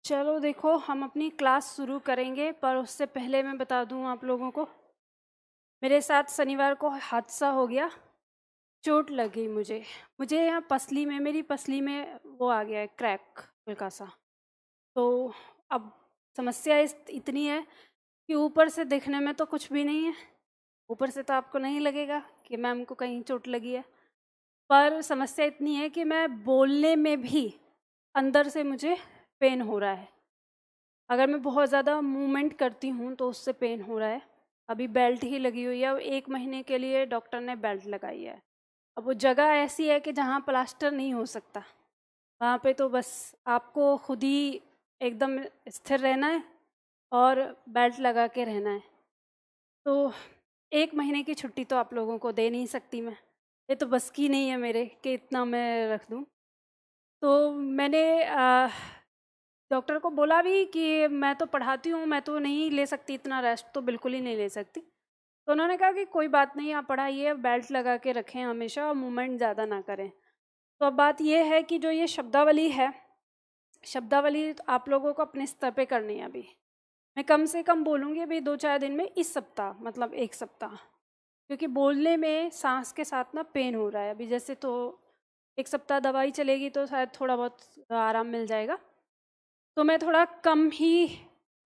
चलो देखो, हम अपनी क्लास शुरू करेंगे, पर उससे पहले मैं बता दूं आप लोगों को, मेरे साथ शनिवार को हादसा हो गया। चोट लग गई मुझे यहाँ पसली में, मेरी पसली में वो आ गया है क्रैक हल्का सा। तो अब समस्या इतनी है कि ऊपर से दिखने में तो कुछ भी नहीं है, ऊपर से तो आपको नहीं लगेगा कि मैम को कहीं चोट लगी है, पर समस्या इतनी है कि मैं बोलने में भी अंदर से मुझे पेन हो रहा है। अगर मैं बहुत ज़्यादा मूवमेंट करती हूँ तो उससे पेन हो रहा है। अभी बेल्ट ही लगी हुई है, 1 महीने के लिए डॉक्टर ने बेल्ट लगाई है। अब वो जगह ऐसी है कि जहाँ प्लास्टर नहीं हो सकता, वहाँ पे तो बस आपको खुद ही एकदम स्थिर रहना है और बेल्ट लगा के रहना है। तो 1 महीने की छुट्टी तो आप लोगों को दे नहीं सकती मैं, ये तो बस की नहीं है मेरे कि इतना मैं रख दूँ। तो मैंने डॉक्टर को बोला भी कि मैं तो पढ़ाती हूँ, मैं तो नहीं ले सकती इतना रेस्ट, तो बिल्कुल ही नहीं ले सकती। तो उन्होंने कहा कि कोई बात नहीं, आप पढ़ाइए, बेल्ट लगा के रखें हमेशा और मूवमेंट ज़्यादा ना करें। तो अब बात यह है कि जो ये शब्दावली है, शब्दावली तो आप लोगों को अपने स्तर पे करनी है। अभी मैं कम से कम बोलूँगी अभी 2-4 दिन में, इस सप्ताह मतलब 1 सप्ताह, क्योंकि बोलने में सांस के साथ ना पेन हो रहा है अभी। जैसे तो 1 सप्ताह दवाई चलेगी तो शायद थोड़ा बहुत आराम मिल जाएगा, तो मैं थोड़ा कम ही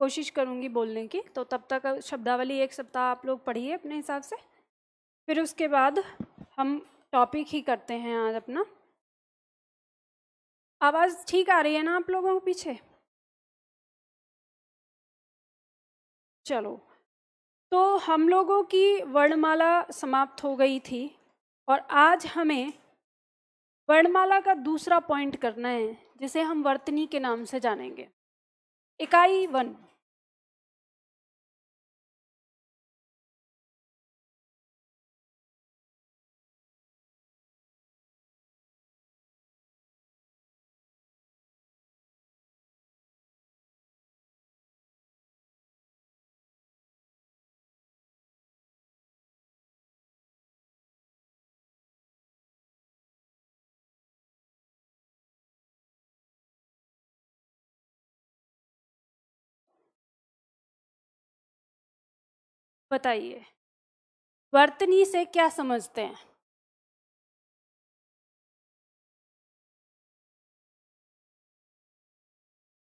कोशिश करूँगी बोलने की। तो तब तक शब्दावली 1 सप्ताह आप लोग पढ़िए अपने हिसाब से, फिर उसके बाद हम टॉपिक ही करते हैं आज अपना। आवाज़ ठीक आ रही है ना आप लोगों को पीछे? चलो, तो हम लोगों की वर्णमाला समाप्त हो गई थी और आज हमें वर्णमाला का दूसरा पॉइंट करना है, जिसे हम वर्तनी के नाम से जानेंगे। इकाई 1। बताइए, वर्तनी से क्या समझते हैं?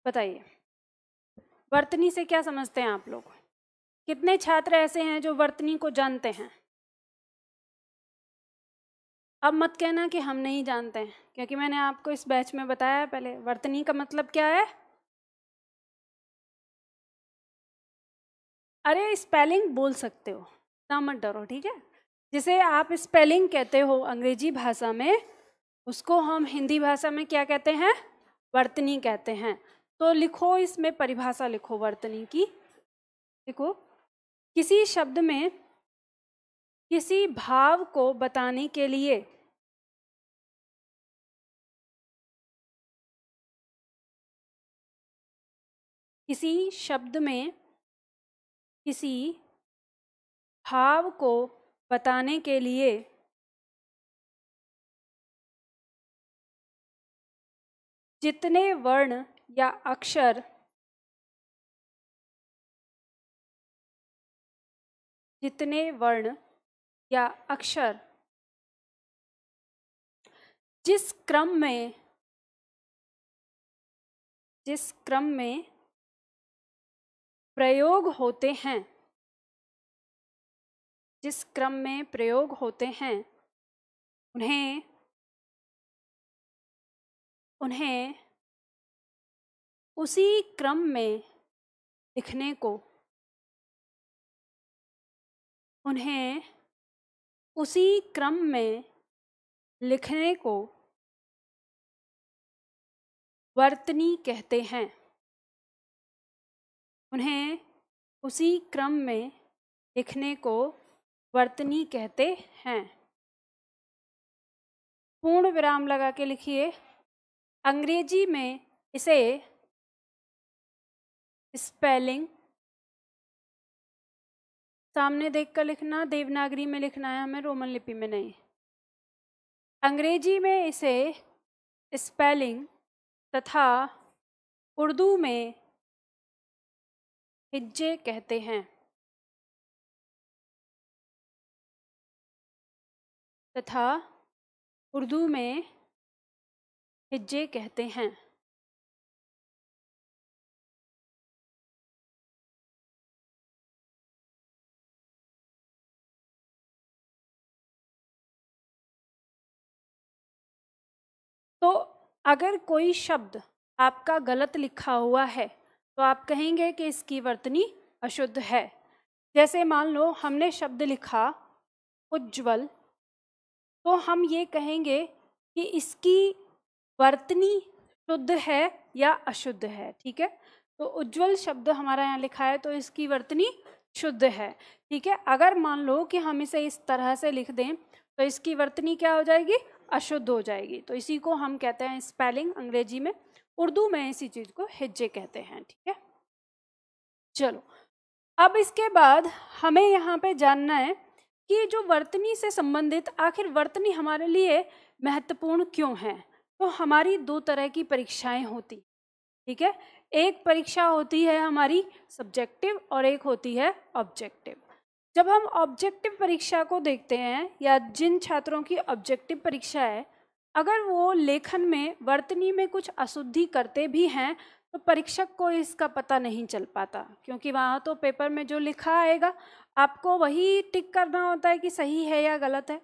बताइए, वर्तनी से क्या समझते हैं आप लोग? कितने छात्र ऐसे हैं जो वर्तनी को जानते हैं? अब मत कहना कि हम नहीं जानते हैं, क्योंकि मैंने आपको इस बैच में बताया है पहले, वर्तनी का मतलब क्या है। अरे स्पेलिंग बोल सकते हो ना, मत डरो, ठीक है। जिसे आप स्पेलिंग कहते हो अंग्रेजी भाषा में, उसको हम हिंदी भाषा में क्या कहते हैं? वर्तनी कहते हैं। तो लिखो, इसमें परिभाषा लिखो वर्तनी की। देखो, किसी शब्द में किसी भाव को बताने के लिए किसी शब्द में किसी भाव को बताने के लिए जितने वर्ण या अक्षर जितने वर्ण या अक्षर जिस क्रम में प्रयोग होते हैं, जिस क्रम में प्रयोग होते हैं, उन्हें उसी क्रम में लिखने को उन्हें उसी क्रम में लिखने को वर्तनी कहते हैं। उन्हें उसी क्रम में लिखने को वर्तनी कहते हैं। पूर्ण विराम लगा के लिखिए। अंग्रेजी में इसे स्पेलिंग सामने देखकर लिखना, देवनागरी में लिखना है हमें, रोमन लिपि में नहीं। अंग्रेजी में इसे स्पेलिंग तथा उर्दू में हिज्जे कहते हैं तथा उर्दू में हिज्जे कहते हैं। तो अगर कोई शब्द आपका गलत लिखा हुआ है तो आप कहेंगे कि इसकी वर्तनी अशुद्ध है। जैसे मान लो हमने शब्द लिखा उज्ज्वल, तो हम ये कहेंगे कि इसकी वर्तनी शुद्ध है या अशुद्ध है। ठीक है, तो उज्ज्वल शब्द हमारा यहाँ लिखा है तो इसकी वर्तनी शुद्ध है। ठीक है, अगर मान लो कि हम इसे इस तरह से लिख दें तो इसकी वर्तनी क्या हो जाएगी, अशुद्ध हो जाएगी। तो इसी को हम कहते हैं स्पेलिंग अंग्रेजी में, उर्दू में इसी चीज को हिज्जे कहते हैं। ठीक है, चलो अब इसके बाद हमें यहाँ पे जानना है कि जो वर्तनी से संबंधित आखिर वर्तनी हमारे लिए महत्वपूर्ण क्यों है। तो हमारी दो तरह की परीक्षाएं होती, ठीक है, एक परीक्षा होती है हमारी सब्जेक्टिव और एक होती है ऑब्जेक्टिव। जब हम ऑब्जेक्टिव परीक्षा को देखते हैं या जिन छात्रों की ऑब्जेक्टिव परीक्षा है, अगर वो लेखन में वर्तनी में कुछ अशुद्धि करते भी हैं तो परीक्षक को इसका पता नहीं चल पाता, क्योंकि वहाँ तो पेपर में जो लिखा आएगा आपको वही टिक करना होता है कि सही है या गलत है।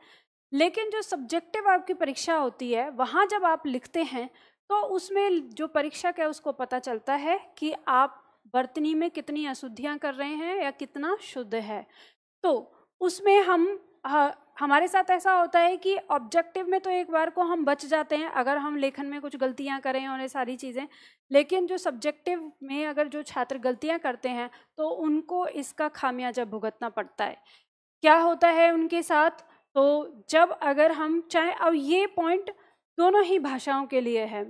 लेकिन जो सब्जेक्टिव आपकी परीक्षा होती है वहाँ जब आप लिखते हैं तो उसमें जो परीक्षक है उसको पता चलता है कि आप वर्तनी में कितनी अशुद्धियाँ कर रहे हैं या कितना शुद्ध है। तो उसमें हमारे साथ ऐसा होता है कि ऑब्जेक्टिव में तो एक बार को हम बच जाते हैं अगर हम लेखन में कुछ गलतियां करें और ये सारी चीज़ें, लेकिन जो सब्जेक्टिव में अगर जो छात्र गलतियां करते हैं तो उनको इसका खामियाजा भुगतना पड़ता है। क्या होता है उनके साथ, तो जब अगर हम चाहे, अब ये पॉइंट दोनों ही भाषाओं के लिए है,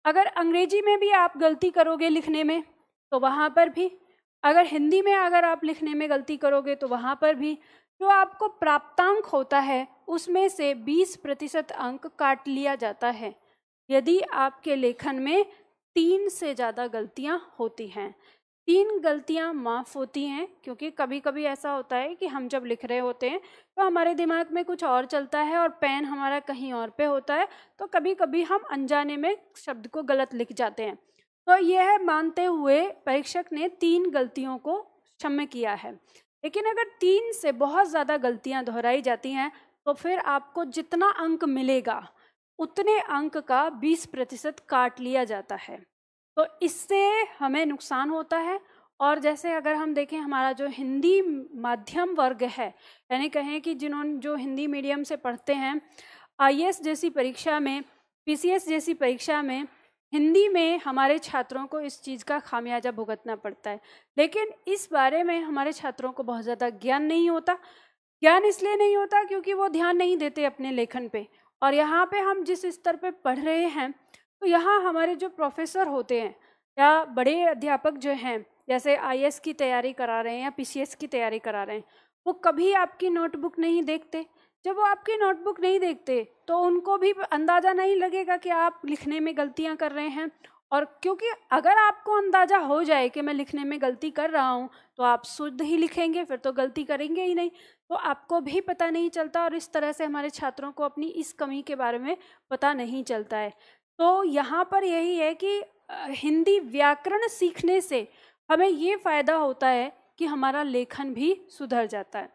अगर अंग्रेजी में भी आप गलती करोगे लिखने में तो वहाँ पर भी, अगर हिंदी में अगर आप लिखने में गलती करोगे तो वहाँ पर भी, जो आपको प्राप्तांक होता है उसमें से 20% अंक काट लिया जाता है यदि आपके लेखन में 3 से ज़्यादा गलतियाँ होती हैं। 3 गलतियाँ माफ़ होती हैं, क्योंकि कभी कभी ऐसा होता है कि हम जब लिख रहे होते हैं तो हमारे दिमाग में कुछ और चलता है और पेन हमारा कहीं और पे होता है, तो कभी कभी हम अनजाने में शब्द को गलत लिख जाते हैं। तो यह मानते हुए परीक्षक ने 3 गलतियों को क्षम्य किया है। लेकिन अगर 3 से बहुत ज़्यादा गलतियां दोहराई जाती हैं तो फिर आपको जितना अंक मिलेगा उतने अंक का 20% काट लिया जाता है। तो इससे हमें नुकसान होता है। और जैसे अगर हम देखें हमारा जो हिंदी माध्यम वर्ग है, यानी कहें कि जिन्होंने जो हिंदी मीडियम से पढ़ते हैं, आईएएस जैसी परीक्षा में, पीसीएस जैसी परीक्षा में हिंदी में हमारे छात्रों को इस चीज़ का खामियाजा भुगतना पड़ता है। लेकिन इस बारे में हमारे छात्रों को बहुत ज़्यादा ज्ञान नहीं होता। ज्ञान इसलिए नहीं होता क्योंकि वो ध्यान नहीं देते अपने लेखन पे। और यहाँ पे हम जिस स्तर पे पढ़ रहे हैं तो यहाँ हमारे जो प्रोफेसर होते हैं या बड़े अध्यापक जो हैं, जैसे आईएएस की तैयारी करा रहे हैं या पीसीएस की तैयारी करा रहे हैं, वो कभी आपकी नोटबुक नहीं देखते। जब वो आपकी नोटबुक नहीं देखते तो उनको भी अंदाज़ा नहीं लगेगा कि आप लिखने में गलतियां कर रहे हैं। और क्योंकि अगर आपको अंदाज़ा हो जाए कि मैं लिखने में गलती कर रहा हूँ तो आप शुद्ध ही लिखेंगे, फिर तो गलती करेंगे ही नहीं, तो आपको भी पता नहीं चलता। और इस तरह से हमारे छात्रों को अपनी इस कमी के बारे में पता नहीं चलता है। तो यहाँ पर यही है कि हिंदी व्याकरण सीखने से हमें ये फ़ायदा होता है कि हमारा लेखन भी सुधर जाता है।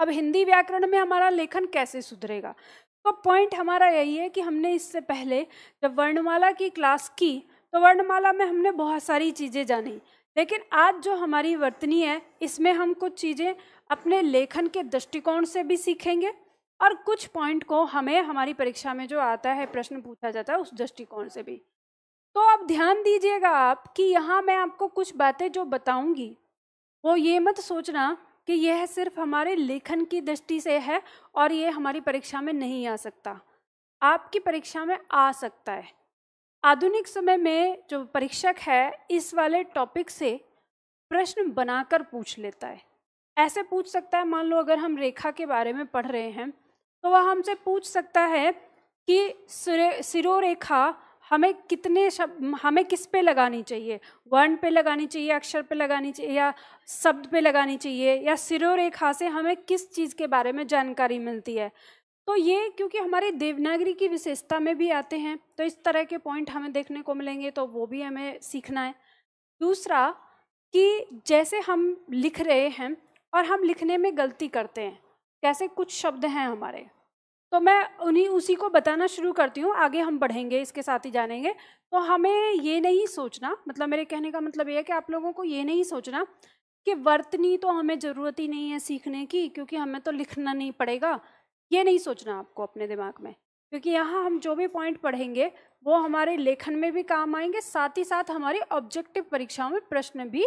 अब हिंदी व्याकरण में हमारा लेखन कैसे सुधरेगा, तो पॉइंट हमारा यही है कि हमने इससे पहले जब वर्णमाला की क्लास की तो वर्णमाला में हमने बहुत सारी चीज़ें जानी, लेकिन आज जो हमारी वर्तनी है इसमें हम कुछ चीज़ें अपने लेखन के दृष्टिकोण से भी सीखेंगे और कुछ पॉइंट को हमें हमारी परीक्षा में जो आता है, प्रश्न पूछा जाता है, उस दृष्टिकोण से भी। तो अब ध्यान दीजिएगा आप कि यहाँ मैं आपको कुछ बातें जो बताऊँगी वो ये मत सोचना कि यह सिर्फ हमारे लेखन की दृष्टि से है और ये हमारी परीक्षा में नहीं आ सकता। आपकी परीक्षा में आ सकता है। आधुनिक समय में जो परीक्षक है इस वाले टॉपिक से प्रश्न बनाकर पूछ लेता है। ऐसे पूछ सकता है, मान लो अगर हम रेखा के बारे में पढ़ रहे हैं तो वह हमसे पूछ सकता है कि सिरोरेखा हमें कितने शब्द, हमें किस पे लगानी चाहिए, वर्ण पे लगानी चाहिए, अक्षर पे लगानी चाहिए, या शब्द पे लगानी चाहिए, या सिरोरेखा से हमें किस चीज़ के बारे में जानकारी मिलती है। तो ये क्योंकि हमारी देवनागरी की विशेषता में भी आते हैं, तो इस तरह के पॉइंट हमें देखने को मिलेंगे, तो वो भी हमें सीखना है। दूसरा कि जैसे हम लिख रहे हैं और हम लिखने में गलती करते हैं, कैसे कुछ शब्द हैं हमारे, तो मैं उसी को बताना शुरू करती हूँ, आगे हम बढ़ेंगे, इसके साथ ही जानेंगे। तो हमें ये नहीं सोचना, मतलब मेरे कहने का मतलब ये है कि आप लोगों को ये नहीं सोचना कि वर्तनी तो हमें ज़रूरत ही नहीं है सीखने की, क्योंकि हमें तो लिखना नहीं पड़ेगा, ये नहीं सोचना आपको अपने दिमाग में, क्योंकि यहाँ हम जो भी पॉइंट पढ़ेंगे वो हमारे लेखन में भी काम आएंगे, साथ ही साथ हमारी ऑब्जेक्टिव परीक्षाओं में प्रश्न भी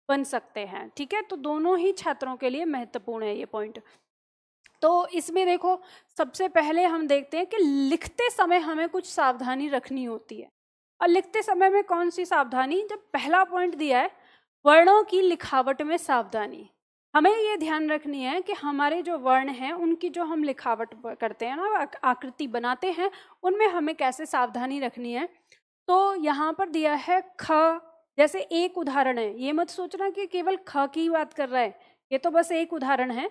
बन सकते हैं। ठीक है, तो दोनों ही छात्रों के लिए महत्वपूर्ण है ये पॉइंट। तो इसमें देखो, सबसे पहले हम देखते हैं कि लिखते समय हमें कुछ सावधानी रखनी होती है। और लिखते समय में कौन सी सावधानी, जब पहला पॉइंट दिया है वर्णों की लिखावट में सावधानी, हमें ये ध्यान रखनी है कि हमारे जो वर्ण हैं उनकी जो हम लिखावट करते हैं ना, आकृति बनाते हैं, उनमें हमें कैसे सावधानी रखनी है। तो यहाँ पर दिया है ख, जैसे एक उदाहरण है, ये मत सोचना कि केवल ख की बात कर रहा है, ये तो बस एक उदाहरण है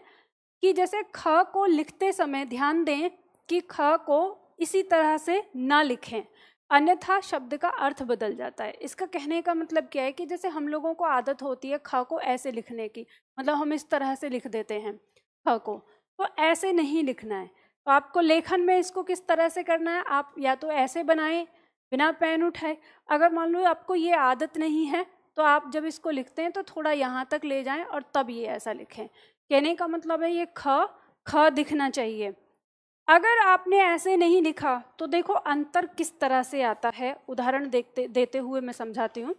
कि जैसे ख को लिखते समय ध्यान दें कि ख को इसी तरह से ना लिखें, अन्यथा शब्द का अर्थ बदल जाता है। इसका कहने का मतलब क्या है कि जैसे हम लोगों को आदत होती है ख को ऐसे लिखने की, मतलब हम इस तरह से लिख देते हैं ख को, तो ऐसे नहीं लिखना है। तो आपको लेखन में इसको किस तरह से करना है, आप या तो ऐसे बनाएं बिना पेन उठाए, अगर मान लो आपको ये आदत नहीं है तो आप जब इसको लिखते हैं तो थोड़ा यहाँ तक ले जाएं और तब ये ऐसा लिखें। कहने का मतलब है ये ख दिखना चाहिए। अगर आपने ऐसे नहीं लिखा तो देखो अंतर किस तरह से आता है, उदाहरण देते हुए मैं समझाती हूँ।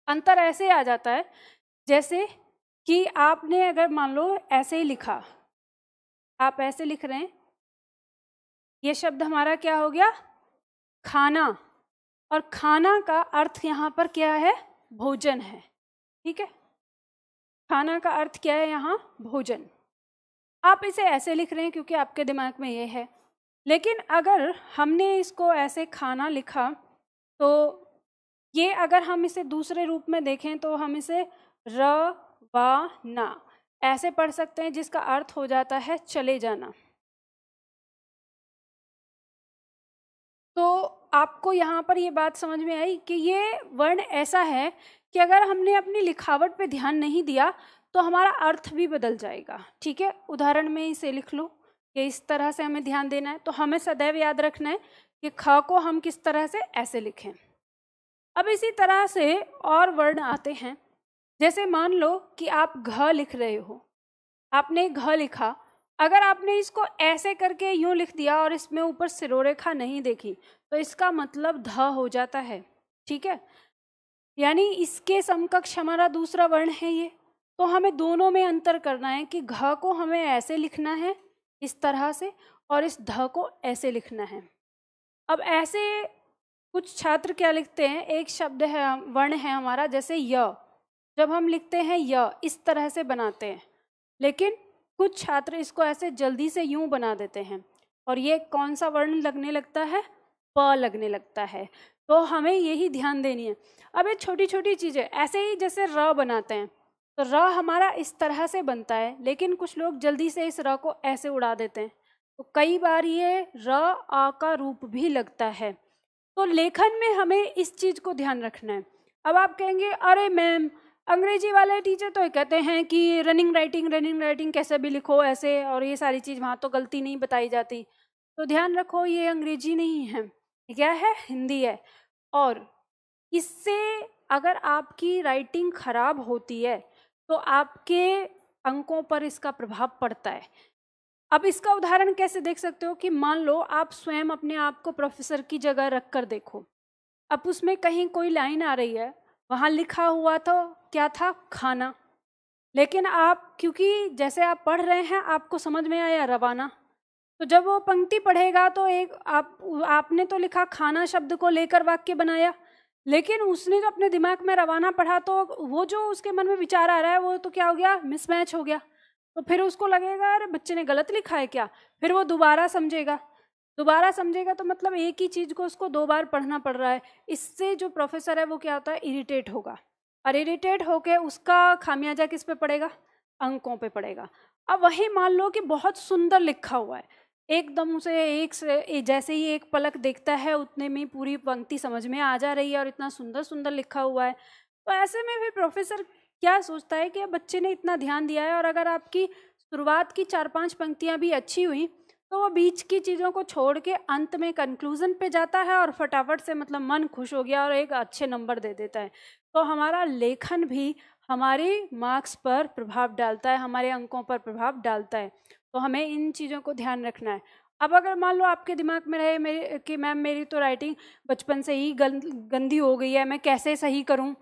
अंतर ऐसे आ जाता है जैसे कि आपने अगर मान लो ऐसे ही लिखा, आप ऐसे लिख रहे हैं, ये शब्द हमारा क्या हो गया, खाना, और खाना का अर्थ यहाँ पर क्या है, भोजन है। ठीक है, खाना का अर्थ क्या है यहाँ, भोजन। आप इसे ऐसे लिख रहे हैं क्योंकि आपके दिमाग में ये है, लेकिन अगर हमने इसको ऐसे खाना लिखा तो ये अगर हम इसे दूसरे रूप में देखें तो हम इसे र वा ना ऐसे पढ़ सकते हैं, जिसका अर्थ हो जाता है चले जाना। तो आपको यहाँ पर ये बात समझ में आई कि ये वर्ण ऐसा है कि अगर हमने अपनी लिखावट पे ध्यान नहीं दिया तो हमारा अर्थ भी बदल जाएगा। ठीक है, उदाहरण में इसे लिख लो कि इस तरह से हमें ध्यान देना है। तो हमें सदैव याद रखना है कि ख को हम किस तरह से ऐसे लिखें। अब इसी तरह से और वर्ण आते हैं, जैसे मान लो कि आप घ लिख रहे हो, आपने घ लिखा, अगर आपने इसको ऐसे करके यूं लिख दिया और इसमें ऊपर सिरोरेखा नहीं देखी तो इसका मतलब ध हो जाता है। ठीक है, यानी इसके समकक्ष हमारा दूसरा वर्ण है ये। तो हमें दोनों में अंतर करना है कि घ को हमें ऐसे लिखना है इस तरह से, और इस ध को ऐसे लिखना है। अब ऐसे कुछ छात्र क्या लिखते हैं, एक शब्द है, वर्ण है हमारा जैसे य, जब हम लिखते हैं य इस तरह से बनाते हैं, लेकिन कुछ छात्र इसको ऐसे जल्दी से यूं बना देते हैं और ये कौन सा वर्ण लगने लगता है, प लगने लगता है। तो हमें यही ध्यान देनी है। अब ये छोटी छोटी चीज़ें, ऐसे ही जैसे र बनाते हैं तो र हमारा इस तरह से बनता है, लेकिन कुछ लोग जल्दी से इस र को ऐसे उड़ा देते हैं, तो कई बार ये र आ का रूप भी लगता है। तो लेखन में हमें इस चीज़ को ध्यान रखना है। अब आप कहेंगे अरे मैम अंग्रेजी वाले टीचर तो कहते हैं कि रनिंग राइटिंग कैसे भी लिखो ऐसे, और ये सारी चीज़ वहाँ तो गलती नहीं बताई जाती। तो ध्यान रखो ये अंग्रेजी नहीं है, क्या है, हिंदी है। और इससे अगर आपकी राइटिंग खराब होती है तो आपके अंकों पर इसका प्रभाव पड़ता है। अब इसका उदाहरण कैसे देख सकते हो कि मान लो आप स्वयं अपने आप को प्रोफेसर की जगह रख कर देखो। अब उसमें कहीं कोई लाइन आ रही है, वहाँ लिखा हुआ तो क्या था, खाना, लेकिन आप क्योंकि जैसे आप पढ़ रहे हैं आपको समझ में आया रवाना, तो जब वो पंक्ति पढ़ेगा तो एक आपने तो लिखा खाना शब्द को लेकर वाक्य बनाया, लेकिन उसने जो अपने दिमाग में रवाना पढ़ा तो वो जो उसके मन में विचार आ रहा है वो तो क्या हो गया, मिसमैच हो गया। तो फिर उसको लगेगा अरे बच्चे ने गलत लिखा है क्या, फिर वो दोबारा समझेगा। दोबारा समझेगा तो मतलब एक ही चीज़ को उसको 2 बार पढ़ना पड़ रहा है। इससे जो प्रोफेसर है वो क्या होता है, इरिटेट होगा, और इरिटेट होके उसका खामियाजा किस पे पड़ेगा, अंकों पे पड़ेगा। अब वही मान लो कि बहुत सुंदर लिखा हुआ है, एकदम उसे एक से जैसे ही एक पलक देखता है उतने में पूरी पंक्ति समझ में आ जा रही है और इतना सुंदर सुंदर लिखा हुआ है। तो ऐसे में भी प्रोफेसर क्या सोचता है कि बच्चे ने इतना ध्यान दिया है, और अगर आपकी शुरुआत की 4-5 पंक्तियां भी अच्छी हुई तो वो बीच की चीज़ों को छोड़ के अंत में कंक्लूजन पे जाता है और फटाफट से मतलब मन खुश हो गया और एक अच्छे नंबर दे देता है। तो हमारा लेखन भी हमारे मार्क्स पर प्रभाव डालता है, हमारे अंकों पर प्रभाव डालता है। तो हमें इन चीज़ों को ध्यान रखना है। अब अगर मान लो आपके दिमाग में रहे मेरे कि मैम मेरी तो राइटिंग बचपन से ही गंदी हो गई है, मैं कैसे सही करूं,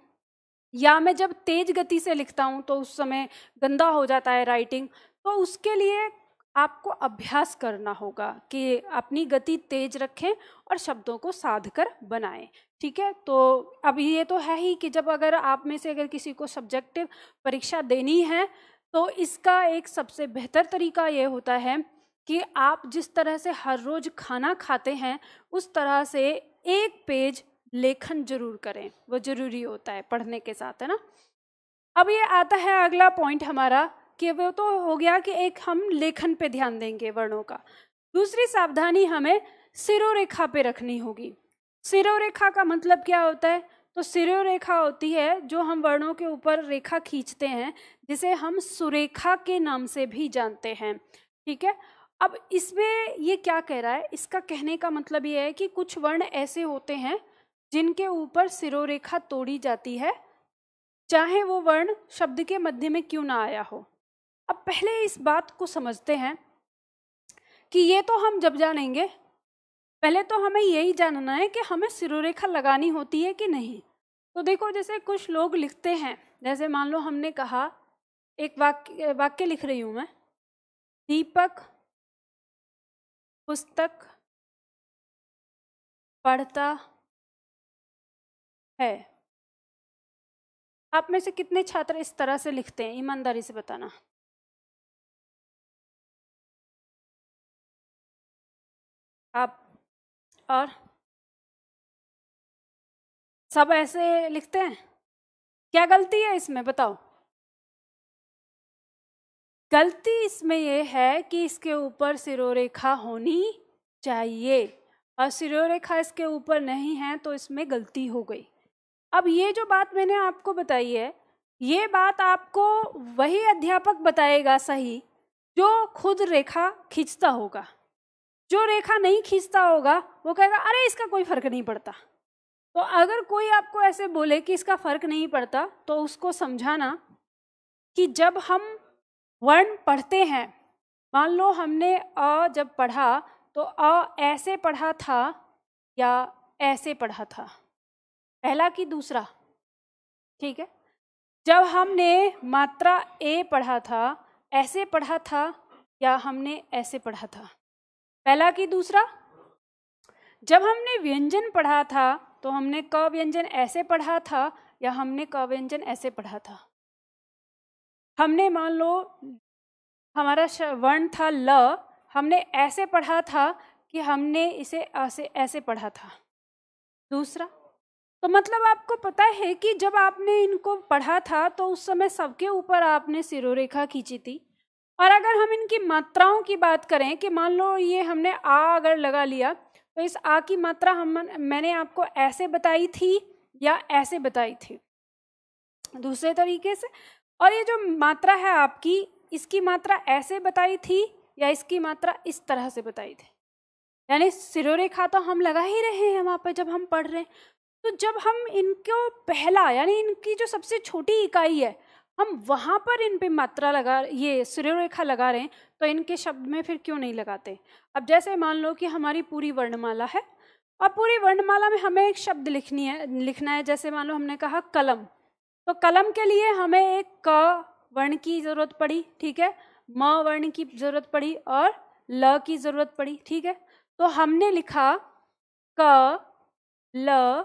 या मैं जब तेज गति से लिखता हूं तो उस समय गंदा हो जाता है राइटिंग, तो उसके लिए आपको अभ्यास करना होगा कि अपनी गति तेज रखें और शब्दों को साध कर बनाएं। ठीक है, तो अब ये तो है ही कि जब अगर आप में से अगर किसी को सब्जेक्टिव परीक्षा देनी है तो इसका एक सबसे बेहतर तरीका ये होता है कि आप जिस तरह से हर रोज खाना खाते हैं उस तरह से 1 पेज लेखन जरूर करें, वो जरूरी होता है पढ़ने के साथ, है ना। अब ये आता है अगला पॉइंट हमारा कि वो तो हो गया कि एक हम लेखन पे ध्यान देंगे वर्णों का। दूसरी सावधानी हमें सिरोरेखा पे रखनी होगी। सिरोरेखा का मतलब क्या होता है, तो सिरोरेखा होती है जो हम वर्णों के ऊपर रेखा खींचते हैं, जिसे हम सुरेखा के नाम से भी जानते हैं। ठीक है, अब इसमें ये क्या कह रहा है, इसका कहने का मतलब ये है कि कुछ वर्ण ऐसे होते हैं जिनके ऊपर सिरोरेखा तोड़ी जाती है, चाहे वो वर्ण शब्द के मध्य में क्यों ना आया हो। अब पहले इस बात को समझते हैं कि ये तो हम जब जानेंगे, पहले तो हमें यही जानना है कि हमें सिरोरेखा लगानी होती है कि नहीं। तो देखो, जैसे कुछ लोग लिखते हैं, जैसे मान लो हमने कहा, एक वाक्य लिख रही हूं मैं, दीपक पुस्तक पढ़ता है। आप में से कितने छात्र इस तरह से लिखते हैं, ईमानदारी से बताना। आप और सब ऐसे लिखते हैं? क्या गलती है इसमें, बताओ। गलती इसमें यह है कि इसके ऊपर सिरोरेखा होनी चाहिए, और सिरोरेखा इसके ऊपर नहीं है तो इसमें गलती हो गई। अब ये जो बात मैंने आपको बताई है, ये बात आपको वही अध्यापक बताएगा सही जो खुद रेखा खींचता होगा। जो रेखा नहीं खींचता होगा वो कहेगा अरे इसका कोई फर्क नहीं पड़ता। तो अगर कोई आपको ऐसे बोले कि इसका फर्क नहीं पड़ता, तो उसको समझाना कि जब हम वर्ण पढ़ते हैं, मान लो हमने अ जब पढ़ा तो अ ऐसे पढ़ा था या ऐसे पढ़ा था, पहला कि दूसरा। ठीक है, जब हमने मात्रा ए पढ़ा था, ऐसे पढ़ा था या हमने ऐसे पढ़ा था, पहला कि दूसरा। जब हमने व्यंजन पढ़ा था तो हमने क व्यंजन ऐसे पढ़ा था या हमने क व्यंजन ऐसे पढ़ा था। हमने मान लो हमारा वर्ण था ल, हमने ऐसे पढ़ा था कि हमने इसे ऐसे पढ़ा था, दूसरा। तो मतलब आपको पता है कि जब आपने इनको पढ़ा था तो उस समय सबके ऊपर आपने सिरोरेखा खींची थी। और अगर हम इनकी मात्राओं की बात करें कि मान लो ये हमने आ अगर लगा लिया, तो इस आ की मात्रा मैंने आपको ऐसे बताई थी या ऐसे बताई थी, दूसरे तरीके से। और ये जो मात्रा है आपकी, इसकी मात्रा ऐसे बताई थी या इसकी मात्रा इस तरह से बताई थी, यानी सिरोरेखा तो हम लगा ही रहे हैं वहाँ पर जब हम पढ़ रहे हैं। तो जब हम इनको पहला यानी इनकी जो सबसे छोटी इकाई है, हम वहाँ पर इन पे मात्रा लगा, ये सिरोरेखा लगा रहे हैं, तो इनके शब्द में फिर क्यों नहीं लगाते। अब जैसे मान लो कि हमारी पूरी वर्णमाला है और पूरी वर्णमाला में हमें एक शब्द लिखना है। जैसे मान लो हमने कहा कलम, तो कलम के लिए हमें एक क वर्ण की जरूरत पड़ी, ठीक है, म वर्ण की जरूरत पड़ी और ल की जरूरत पड़ी। ठीक है, तो हमने लिखा क ल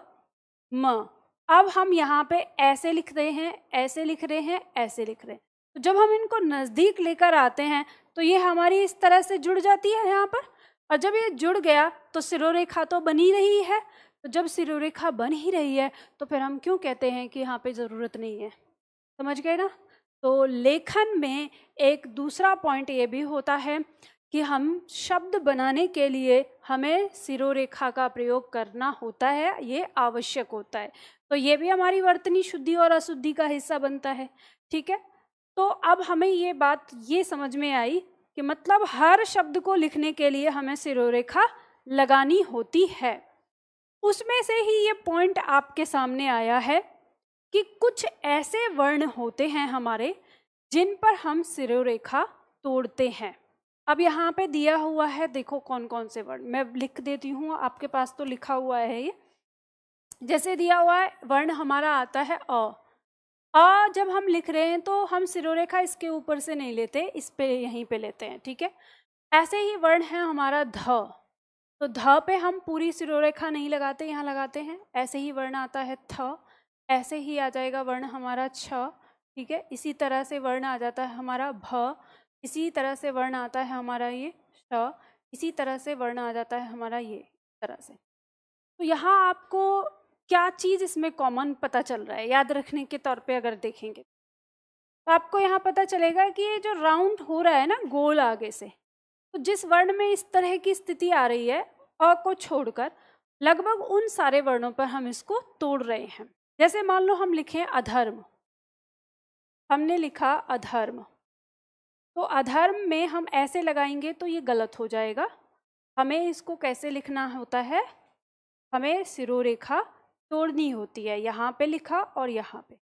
म। अब हम यहाँ पे ऐसे लिख रहे हैं, ऐसे लिख रहे हैं, ऐसे लिख रहे हैं। तो जब हम इनको नज़दीक लेकर आते हैं तो ये हमारी इस तरह से जुड़ जाती है यहाँ पर। और जब ये जुड़ गया तो सिरोरेखा तो बनी रही है, तो जब सिरोरेखा बन ही रही है तो फिर हम क्यों कहते हैं कि यहाँ पे ज़रूरत नहीं है। समझ गए ना। तो लेखन में एक दूसरा पॉइंट ये भी होता है कि हम शब्द बनाने के लिए हमें सिरोरेखा का प्रयोग करना होता है, ये आवश्यक होता है। तो ये भी हमारी वर्तनी शुद्धि और अशुद्धि का हिस्सा बनता है। ठीक है, तो अब हमें ये बात ये समझ में आई कि मतलब हर शब्द को लिखने के लिए हमें सिरोरेखा लगानी होती है। उसमें से ही ये पॉइंट आपके सामने आया है कि कुछ ऐसे वर्ण होते हैं हमारे जिन पर हम सिरोरेखा तोड़ते हैं। अब यहाँ पे दिया हुआ है, देखो कौन कौन से वर्ण, मैं लिख देती हूँ, आपके पास तो लिखा हुआ है ये। जैसे दिया हुआ है वर्ण हमारा आता है अ जब हम लिख रहे हैं तो हम सिरोरेखा इसके ऊपर से नहीं लेते, इस पे यहीं पे लेते हैं। ठीक है, ऐसे ही वर्ण है हमारा ध, तो ध पे हम पूरी सिरोरेखा नहीं लगाते, यहाँ लगाते हैं। ऐसे ही वर्ण आता है थ, ऐसे ही आ जाएगा वर्ण हमारा छ। ठीक है, इसी तरह से वर्ण आ जाता है हमारा भ, इसी तरह से वर्ण आता है हमारा ये श, इसी तरह से वर्ण आ जाता है हमारा ये तरह से। तो यहाँ आपको क्या चीज़ इसमें कॉमन पता चल रहा है, याद रखने के तौर पे अगर देखेंगे तो आपको यहाँ पता चलेगा कि ये जो राउंड हो रहा है ना गोल आगे से, तो जिस वर्ण में इस तरह की स्थिति आ रही है अ को छोड़कर, लगभग उन सारे वर्णों पर हम इसको तोड़ रहे हैं। जैसे मान लो हम लिखें अधर्म, हमने लिखा अधर्म, तो अधर्म में हम ऐसे लगाएंगे तो ये गलत हो जाएगा। हमें इसको कैसे लिखना होता है, हमें सिरोरेखा तोड़नी होती है। यहाँ पे लिखा और यहाँ पे,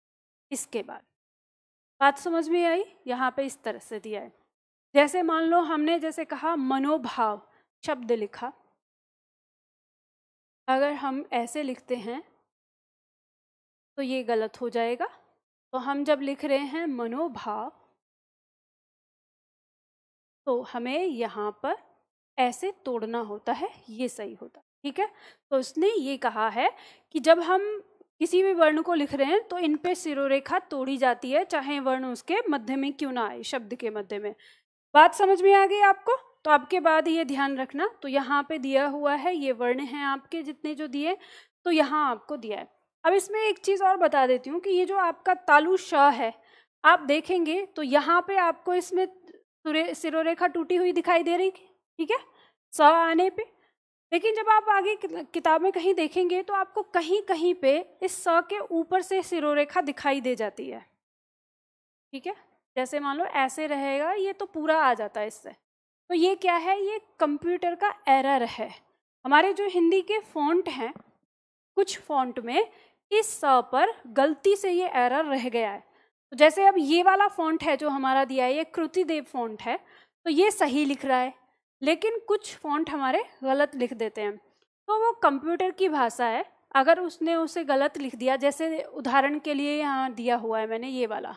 इसके बाद बात समझ में आई। यहाँ पे इस तरह से दिया है। जैसे मान लो हमने जैसे कहा मनोभाव शब्द लिखा, अगर हम ऐसे लिखते हैं तो ये गलत हो जाएगा। तो हम जब लिख रहे हैं मनोभाव तो हमें यहाँ पर ऐसे तोड़ना होता है, ये सही होता है। ठीक है, तो उसने ये कहा है कि जब हम किसी भी वर्ण को लिख रहे हैं तो इन पे सिरोरेखा तोड़ी जाती है, चाहे वर्ण उसके मध्य में क्यों ना आए, शब्द के मध्य में। बात समझ में आ गई आपको। तो आपके बाद ये ध्यान रखना, तो यहाँ पे दिया हुआ है, ये वर्ण हैं आपके जितने जो दिए, तो यहाँ आपको दिया है। अब इसमें एक चीज़ और बता देती हूँ कि ये जो आपका तालु श है, आप देखेंगे तो यहाँ पे आपको इसमें सिरोरेखा टूटी हुई दिखाई दे रही। ठीक है, स आने पे, लेकिन जब आप आगे किताब में कहीं देखेंगे तो आपको कहीं कहीं पे इस स के ऊपर से सिरोरेखा दिखाई दे जाती है। ठीक है, जैसे मान लो ऐसे रहेगा, ये तो पूरा आ जाता है इससे। तो ये क्या है, ये कंप्यूटर का एरर है। हमारे जो हिंदी के फॉन्ट हैं, कुछ फॉन्ट में इस स पर गलती से ये एरर रह गया है। तो जैसे अब ये वाला फॉन्ट है जो हमारा दिया है, ये कृतिदेव फॉन्ट है, तो ये सही लिख रहा है, लेकिन कुछ फॉन्ट हमारे गलत लिख देते हैं। तो वो कंप्यूटर की भाषा है, अगर उसने उसे गलत लिख दिया, जैसे उदाहरण के लिए यहाँ दिया हुआ है मैंने ये वाला।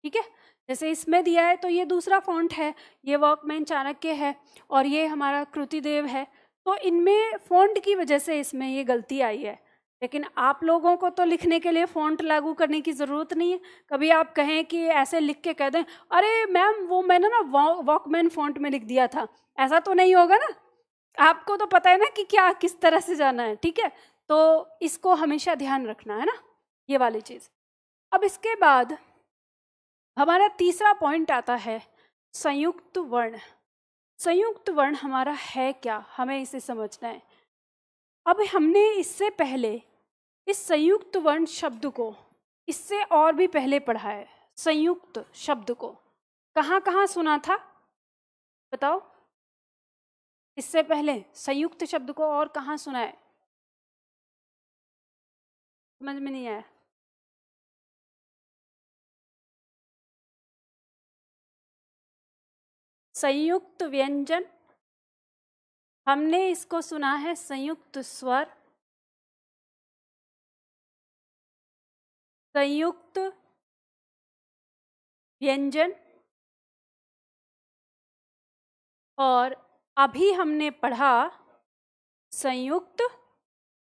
ठीक है, जैसे इसमें दिया है तो ये दूसरा फॉन्ट है, ये वर्कमैन चाणक्य है और ये हमारा कृतिदेव है, तो इनमें फॉन्ट की वजह से इसमें ये गलती आई है। लेकिन आप लोगों को तो लिखने के लिए फ़ॉन्ट लागू करने की ज़रूरत नहीं है। कभी आप कहें कि ऐसे लिख के कह दें, अरे मैम वो मैंने ना वॉकमैन फ़ॉन्ट में लिख दिया था, ऐसा तो नहीं होगा ना। आपको तो पता है ना कि क्या किस तरह से जाना है। ठीक है, तो इसको हमेशा ध्यान रखना है ना, ये वाली चीज़। अब इसके बाद हमारा तीसरा पॉइंट आता है संयुक्त वर्ण। संयुक्त वर्ण हमारा है क्या, हमें इसे समझना है। अब हमने इससे पहले इस संयुक्त वर्ण शब्द को इससे और भी पहले पढ़ा है। संयुक्त शब्द को कहाँ कहाँ सुना था बताओ, इससे पहले संयुक्त शब्द को और कहाँ सुना है, समझ में नहीं आया। संयुक्त व्यंजन, हमने इसको सुना है संयुक्त स्वर, संयुक्त व्यंजन, और अभी हमने पढ़ा संयुक्त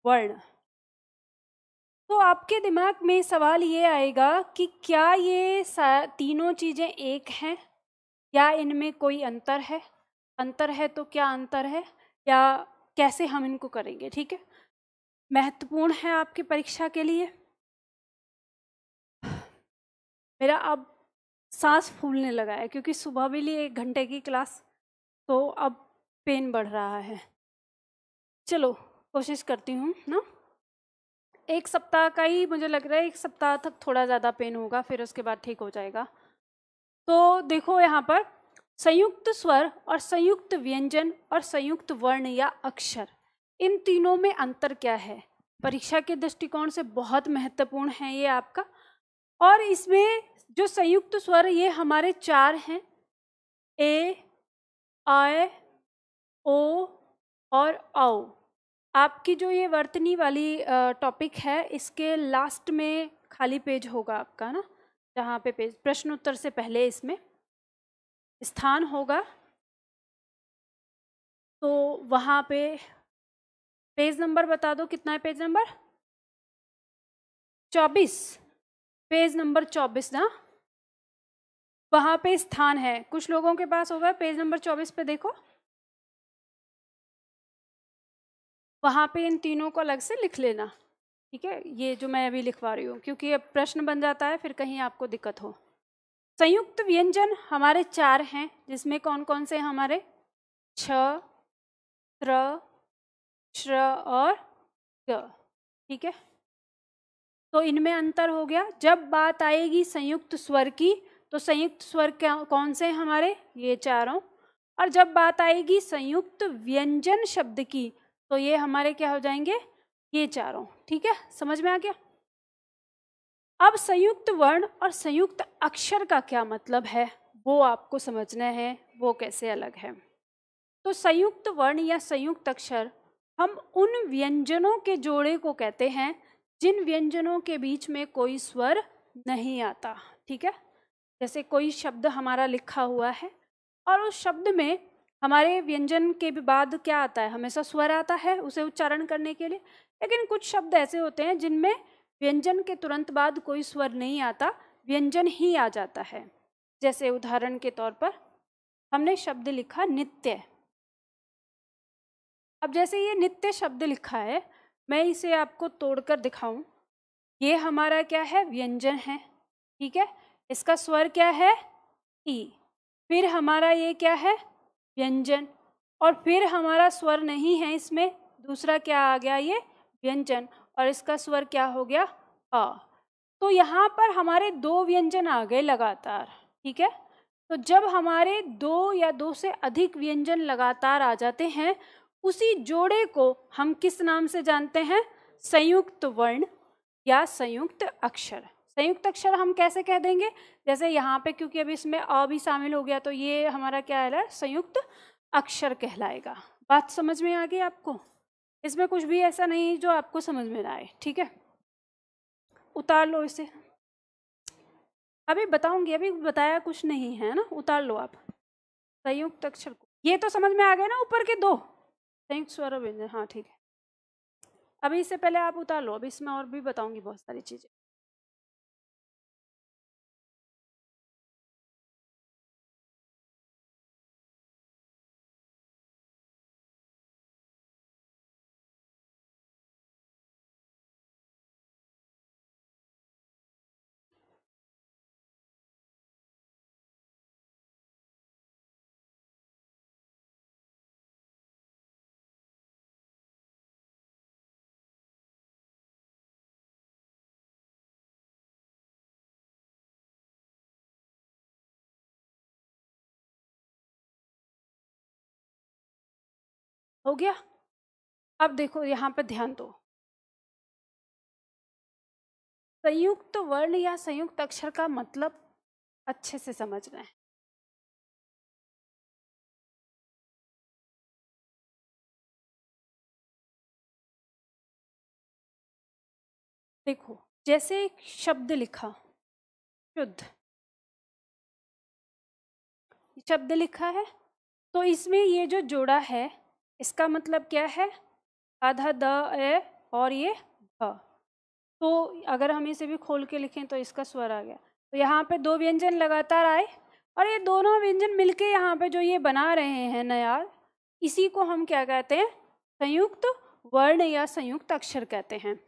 वर्ण। तो आपके दिमाग में सवाल ये आएगा कि क्या ये तीनों चीज़ें एक हैं या इनमें कोई अंतर है। अंतर है तो क्या अंतर है, या कैसे हम इनको करेंगे, ठीक है। महत्वपूर्ण है आपकी परीक्षा के लिए। मेरा अब सांस फूलने लगा है क्योंकि सुबह भी ली 1 घंटे की क्लास, तो अब पेन बढ़ रहा है। चलो कोशिश करती हूँ ना। 1 सप्ताह का ही मुझे लग रहा है, 1 सप्ताह तक थोड़ा ज़्यादा पेन होगा, फिर उसके बाद ठीक हो जाएगा। तो देखो यहाँ पर संयुक्त स्वर और संयुक्त व्यंजन और संयुक्त वर्ण या अक्षर, इन तीनों में अंतर क्या है। परीक्षा के दृष्टिकोण से बहुत महत्वपूर्ण है ये आपका। और इसमें जो संयुक्त स्वर ये हमारे 4 हैं, ए, आय, ओ और औ। आपकी जो ये वर्तनी वाली टॉपिक है, इसके लास्ट में खाली पेज होगा आपका ना, जहाँ पे पेज प्रश्न उत्तर से पहले इसमें स्थान होगा, तो वहाँ पे पेज नंबर बता दो, कितना है पेज नंबर? 24, पेज नंबर 24 ना, वहाँ पे स्थान है। कुछ लोगों के पास होगा, पेज नंबर 24 पे देखो, वहाँ पे इन तीनों को अलग से लिख लेना, ठीक है। ये जो मैं अभी लिखवा रही हूँ, क्योंकि अब प्रश्न बन जाता है फिर कहीं आपको दिक्कत हो। संयुक्त व्यंजन हमारे 4 हैं, जिसमें कौन कौन से हमारे छ, त्र, श्र और ग, ठीक है। तो इनमें अंतर हो गया। जब बात आएगी संयुक्त स्वर की, तो संयुक्त स्वर क्या कौन से हमारे? ये चारों। और जब बात आएगी संयुक्त व्यंजन शब्द की, तो ये हमारे क्या हो जाएंगे? ये चारों, ठीक है। समझ में आ गया? अब संयुक्त वर्ण और संयुक्त अक्षर का क्या मतलब है, वो आपको समझना है, वो कैसे अलग है। तो संयुक्त वर्ण या संयुक्त अक्षर हम उन व्यंजनों के जोड़े को कहते हैं जिन व्यंजनों के बीच में कोई स्वर नहीं आता, ठीक है। जैसे कोई शब्द हमारा लिखा हुआ है और उस शब्द में हमारे व्यंजन के बाद क्या आता है? हमेशा स्वर आता है उसे उच्चारण करने के लिए। लेकिन कुछ शब्द ऐसे होते हैं जिनमें व्यंजन के तुरंत बाद कोई स्वर नहीं आता, व्यंजन ही आ जाता है। जैसे उदाहरण के तौर पर हमने शब्द लिखा नित्य। अब जैसे ये नित्य शब्द लिखा है, मैं इसे आपको तोड़कर दिखाऊं। ये हमारा क्या है? व्यंजन है, ठीक है। इसका स्वर क्या है? ई। फिर हमारा ये क्या है? व्यंजन। और फिर हमारा स्वर नहीं है इसमें, दूसरा क्या आ गया? ये व्यंजन। और इसका स्वर क्या हो गया? अ। तो यहाँ पर हमारे 2 व्यंजन आ गए लगातार, ठीक है। तो जब हमारे 2 या 2 से अधिक व्यंजन लगातार आ जाते हैं, उसी जोड़े को हम किस नाम से जानते हैं? संयुक्त वर्ण या संयुक्त अक्षर। संयुक्त अक्षर हम कैसे कह देंगे? जैसे यहाँ पे, क्योंकि अभी इसमें अ भी शामिल हो गया, तो ये हमारा क्या है? संयुक्त अक्षर कहलाएगा। बात समझ में आ गई आपको? इसमें कुछ भी ऐसा नहीं जो आपको समझ में ना आए, ठीक है। उतार लो इसे, अभी बताऊंगी, अभी बताया कुछ नहीं है ना, उतार लो आप संयुक्त अक्षर को। ये तो समझ में आ गया ना, ऊपर के 2 संयुक्त स्वर और व्यंजन, हाँ ठीक है। अभी इससे पहले आप उतार लो, अभी इसमें और भी बताऊंगी बहुत सारी चीजें। हो गया? अब देखो यहाँ पे ध्यान दो, संयुक्त वर्ण या संयुक्त अक्षर का मतलब अच्छे से समझना है। देखो जैसे एक शब्द लिखा, शुद्ध शब्द लिखा है, तो इसमें ये जो जोड़ा है, इसका मतलब क्या है? आधा द ए और ये भ। तो अगर हम इसे भी खोल के लिखें तो इसका स्वर आ गया। तो यहाँ पे 2 व्यंजन लगातार आए और ये दोनों व्यंजन मिलके यहाँ पे जो ये बना रहे हैं ना यार, इसी को हम क्या कहते हैं? संयुक्त वर्ण या संयुक्त अक्षर कहते हैं।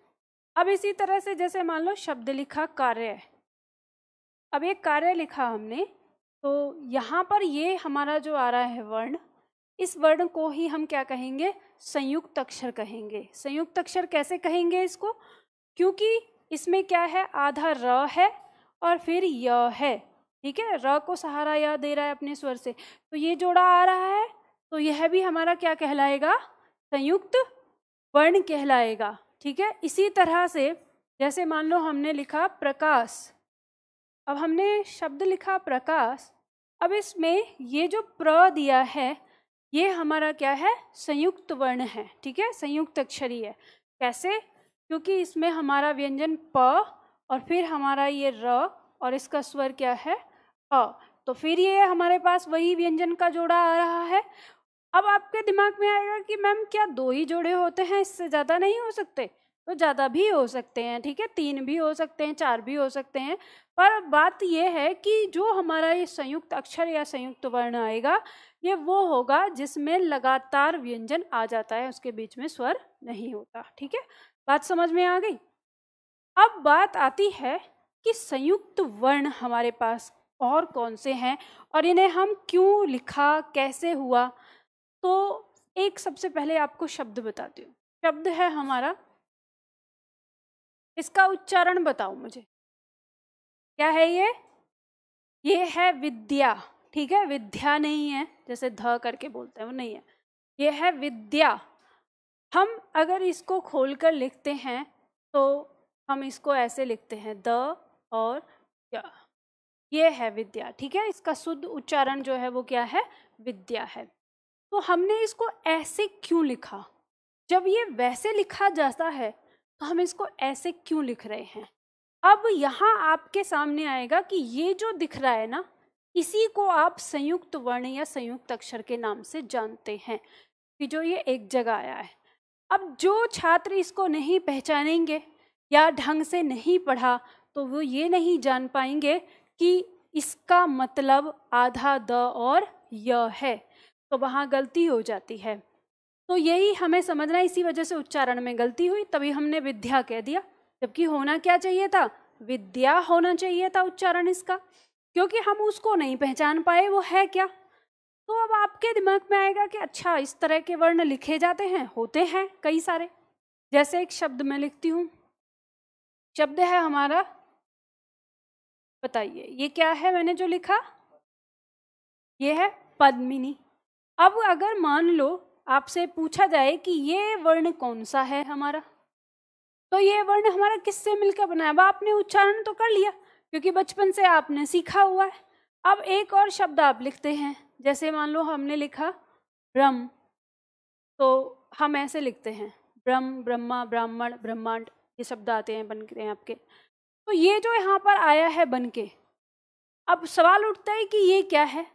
अब इसी तरह से जैसे मान लो शब्द लिखा कार्य, अब एक कार्य लिखा हमने, तो यहाँ पर ये हमारा जो आ रहा है वर्ण, इस वर्ण को ही हम क्या कहेंगे? संयुक्त अक्षर कहेंगे। संयुक्त अक्षर कैसे कहेंगे इसको? क्योंकि इसमें क्या है? आधा र है और फिर य है, ठीक है। र को सहारा य दे रहा है अपने स्वर से, तो ये जोड़ा आ रहा है, तो यह भी हमारा क्या कहलाएगा? संयुक्त वर्ण कहलाएगा, ठीक है। इसी तरह से जैसे मान लो हमने लिखा प्रकाश, अब हमने शब्द लिखा प्रकाश, अब इसमें ये जो प्र दिया है ये हमारा क्या है? संयुक्त वर्ण है, ठीक है, संयुक्त अक्षरी है। कैसे? क्योंकि इसमें हमारा व्यंजन प और फिर हमारा ये र और इसका स्वर क्या है? अ, तो फिर ये हमारे पास वही व्यंजन का जोड़ा आ रहा है। अब आपके दिमाग में आएगा कि मैम क्या 2 ही जोड़े होते हैं, इससे ज़्यादा नहीं हो सकते? तो ज़्यादा भी हो सकते हैं, ठीक है, 3 भी हो सकते हैं, 4 भी हो सकते हैं। पर बात यह है कि जो हमारा ये संयुक्त अक्षर या संयुक्त वर्ण आएगा, ये वो होगा जिसमें लगातार व्यंजन आ जाता है, उसके बीच में स्वर नहीं होता, ठीक है। बात समझ में आ गई? अब बात आती है कि संयुक्त वर्ण हमारे पास और कौन से हैं और इन्हें हम क्यों लिखा, कैसे हुआ। तो एक सबसे पहले आपको शब्द बताती हूँ। शब्द है हमारा, इसका उच्चारण बताओ मुझे, क्या है ये? ये है विद्या, ठीक है, विद्या नहीं है जैसे ध करके बोलते हैं, वो नहीं है, ये है विद्या। हम अगर इसको खोलकर लिखते हैं तो हम इसको ऐसे लिखते हैं, द और या, ये है विद्या, ठीक है। इसका शुद्ध उच्चारण जो है वो क्या है? विद्या है। तो हमने इसको ऐसे क्यों लिखा? जब ये वैसे लिखा जाता है तो हम इसको ऐसे क्यों लिख रहे हैं? अब यहाँ आपके सामने आएगा कि ये जो दिख रहा है ना, इसी को आप संयुक्त वर्ण या संयुक्त अक्षर के नाम से जानते हैं, कि जो ये एक जगह आया है। अब जो छात्र इसको नहीं पहचानेंगे या ढंग से नहीं पढ़ा, तो वो ये नहीं जान पाएंगे कि इसका मतलब आधा द और य है, तो वहाँ गलती हो जाती है। तो यही हमें समझना है, इसी वजह से उच्चारण में गलती हुई, तभी हमने विद्या कह दिया, जबकि होना क्या चाहिए था? विद्या होना चाहिए था उच्चारण इसका, क्योंकि हम उसको नहीं पहचान पाए वो है क्या। तो अब आपके दिमाग में आएगा कि अच्छा इस तरह के वर्ण लिखे जाते हैं, होते हैं कई सारे। जैसे एक शब्द मैं लिखती हूँ, शब्द है हमारा, बताइए ये क्या है मैंने जो लिखा? ये है पद्मिनी। अब अगर मान लो आपसे पूछा जाए कि ये वर्ण कौन सा है हमारा, तो ये वर्ण हमारा किससे मिलकर बना है? अब आपने उच्चारण तो कर लिया क्योंकि बचपन से आपने सीखा हुआ है। अब एक और शब्द आप लिखते हैं, जैसे मान लो हमने लिखा ब्रह्म, तो हम ऐसे लिखते हैं ब्रह्म, ब्रह्मा, ब्राह्मण, ब्रह्मांड, ये शब्द आते हैं बनके हैं आपके। तो ये जो यहाँ पर आया है बनके, अब सवाल उठता है कि ये क्या है।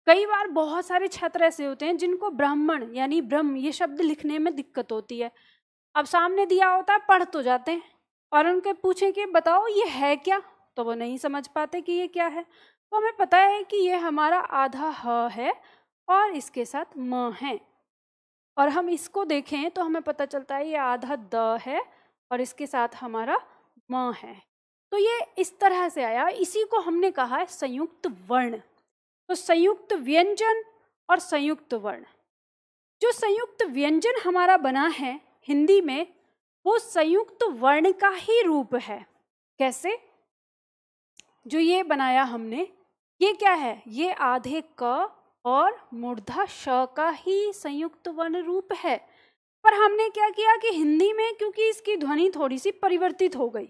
कई बार बहुत सारे छात्र ऐसे होते हैं जिनको ब्राह्मण यानी ब्रह्म ये शब्द लिखने में दिक्कत होती है। अब सामने दिया होता है, पढ़ तो जाते हैं, और उनके पूछे कि बताओ ये है क्या, तो वो नहीं समझ पाते कि ये क्या है। तो हमें पता है कि ये हमारा आधा ह है और इसके साथ म है, और हम इसको देखें तो हमें पता चलता है ये आधा द है और इसके साथ हमारा म है। तो ये इस तरह से आया, इसी को हमने कहा है संयुक्त वर्ण। तो संयुक्त व्यंजन और संयुक्त वर्ण, जो संयुक्त व्यंजन हमारा बना है हिंदी में, वो संयुक्त वर्ण का ही रूप है। कैसे? जो ये बनाया हमने, ये क्या है? ये आधे क और मूर्धा श का ही संयुक्त वर्ण रूप है। पर हमने क्या किया कि हिंदी में क्योंकि इसकी ध्वनि थोड़ी सी परिवर्तित हो गई,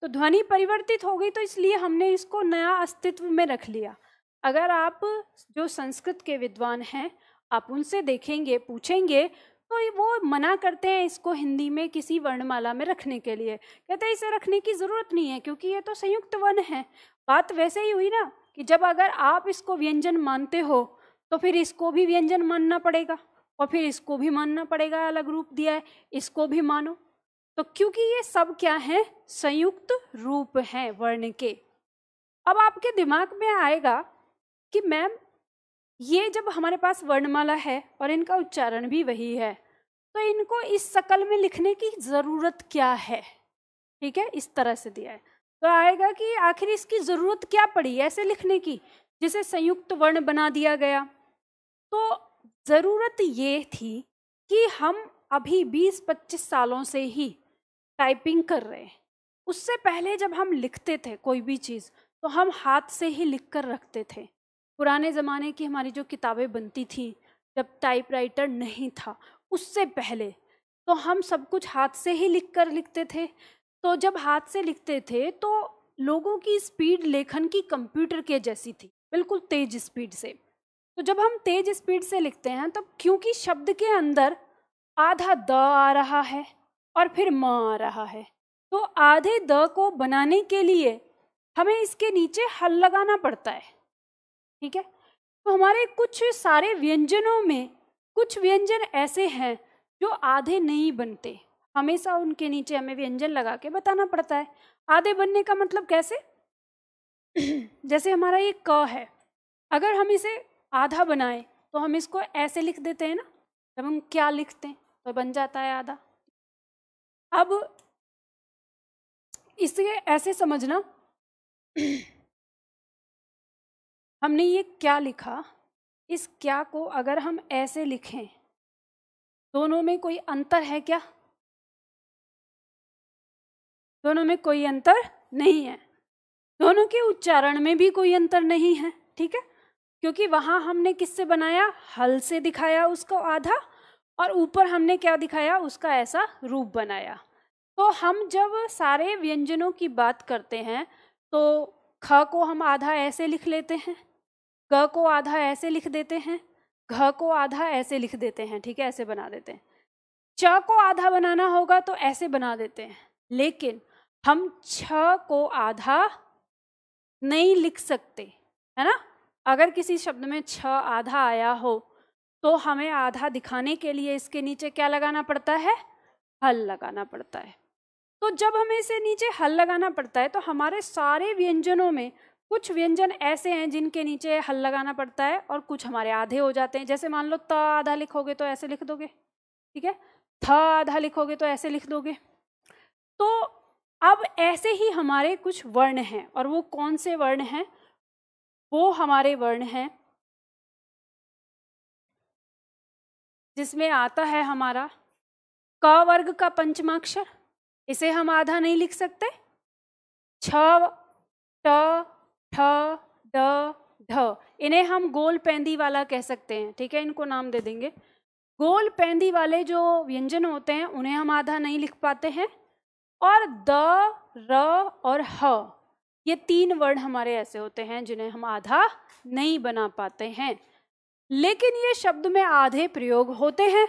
तो ध्वनि परिवर्तित हो गई तो इसलिए हमने इसको नया अस्तित्व में रख लिया। अगर आप जो संस्कृत के विद्वान हैं, आप उनसे देखेंगे, पूछेंगे, तो वो मना करते हैं इसको हिंदी में किसी वर्णमाला में रखने के लिए। कहते हैं इसे रखने की ज़रूरत नहीं है क्योंकि ये तो संयुक्त वर्ण है। बात वैसे ही हुई ना कि जब अगर आप इसको व्यंजन मानते हो तो फिर इसको भी व्यंजन मानना पड़ेगा, और फिर इसको भी मानना पड़ेगा, अलग रूप दिया है, इसको भी मानो। तो क्योंकि ये सब क्या है? संयुक्त रूप हैं वर्ण के। अब आपके दिमाग में आएगा कि मैम ये जब हमारे पास वर्णमाला है और इनका उच्चारण भी वही है, तो इनको इस शकल में लिखने की ज़रूरत क्या है? ठीक है, इस तरह से दिया है तो आएगा कि आखिर इसकी ज़रूरत क्या पड़ी ऐसे लिखने की, जिसे संयुक्त वर्ण बना दिया गया। तो ज़रूरत ये थी कि हम अभी 20-25 सालों से ही टाइपिंग कर रहे हैं। उससे पहले जब हम लिखते थे कोई भी चीज़ तो हम हाथ से ही लिख कर रखते थे। पुराने ज़माने की हमारी जो किताबें बनती थी, जब टाइपराइटर नहीं था उससे पहले, तो हम सब कुछ हाथ से ही लिख कर लिखते थे। तो जब हाथ से लिखते थे तो लोगों की स्पीड लेखन की कंप्यूटर के जैसी थी, बिल्कुल तेज स्पीड से। तो जब हम तेज स्पीड से लिखते हैं तब क्योंकि शब्द के अंदर आधा द आ रहा है और फिर म आ रहा है, तो आधे द को बनाने के लिए हमें इसके नीचे हल लगाना पड़ता है। ठीक है, तो हमारे कुछ सारे व्यंजनों में कुछ व्यंजन ऐसे हैं जो आधे नहीं बनते, हमेशा उनके नीचे हमें व्यंजन लगा के बताना पड़ता है। आधे बनने का मतलब कैसे? जैसे हमारा ये क है, अगर हम इसे आधा बनाए तो हम इसको ऐसे लिख देते हैं ना, जब हम क्या लिखते हैं तो बन जाता है आधा। अब इसे ऐसे समझना, हमने ये क्या लिखा, इस क्या को अगर हम ऐसे लिखें, दोनों में कोई अंतर है क्या? दोनों में कोई अंतर नहीं है, दोनों के उच्चारण में भी कोई अंतर नहीं है। ठीक है, क्योंकि वहां हमने किससे बनाया, हल से दिखाया उसको आधा, और ऊपर हमने क्या दिखाया, उसका ऐसा रूप बनाया। तो हम जब सारे व्यंजनों की बात करते हैं तो ख को हम आधा ऐसे लिख लेते हैं, ग को आधा ऐसे लिख देते हैं, घ को आधा ऐसे लिख देते हैं। ठीक है, ऐसे बना देते हैं। च को आधा बनाना होगा तो ऐसे बना देते हैं, लेकिन हम छ को आधा नहीं लिख सकते, है ना। अगर किसी शब्द में छ आधा आया हो तो हमें आधा दिखाने के लिए इसके नीचे क्या लगाना पड़ता है, हल लगाना पड़ता है। तो जब हमें इसे नीचे हल लगाना पड़ता है तो हमारे सारे व्यंजनों में कुछ व्यंजन ऐसे हैं जिनके नीचे हल लगाना पड़ता है और कुछ हमारे आधे हो जाते हैं। जैसे मान लो त आधा लिखोगे तो ऐसे लिख दोगे, ठीक है, थ आधा लिखोगे तो ऐसे लिख दोगे। तो अब ऐसे ही हमारे कुछ वर्ण हैं, और वो कौन से वर्ण हैं, वो हमारे वर्ण हैं जिसमें आता है हमारा क वर्ग का पंचमाक्षर, इसे हम आधा नहीं लिख सकते। छ, ट, ठ, ड, ढ, इन्हें हम गोल पैंदी वाला कह सकते हैं। ठीक है, इनको नाम दे देंगे। गोल पैंदी वाले जो व्यंजन होते हैं उन्हें हम आधा नहीं लिख पाते हैं। और द, र और ह, ये तीन वर्ण हमारे ऐसे होते हैं जिन्हें हम आधा नहीं बना पाते हैं। लेकिन ये शब्द में आधे प्रयोग होते हैं,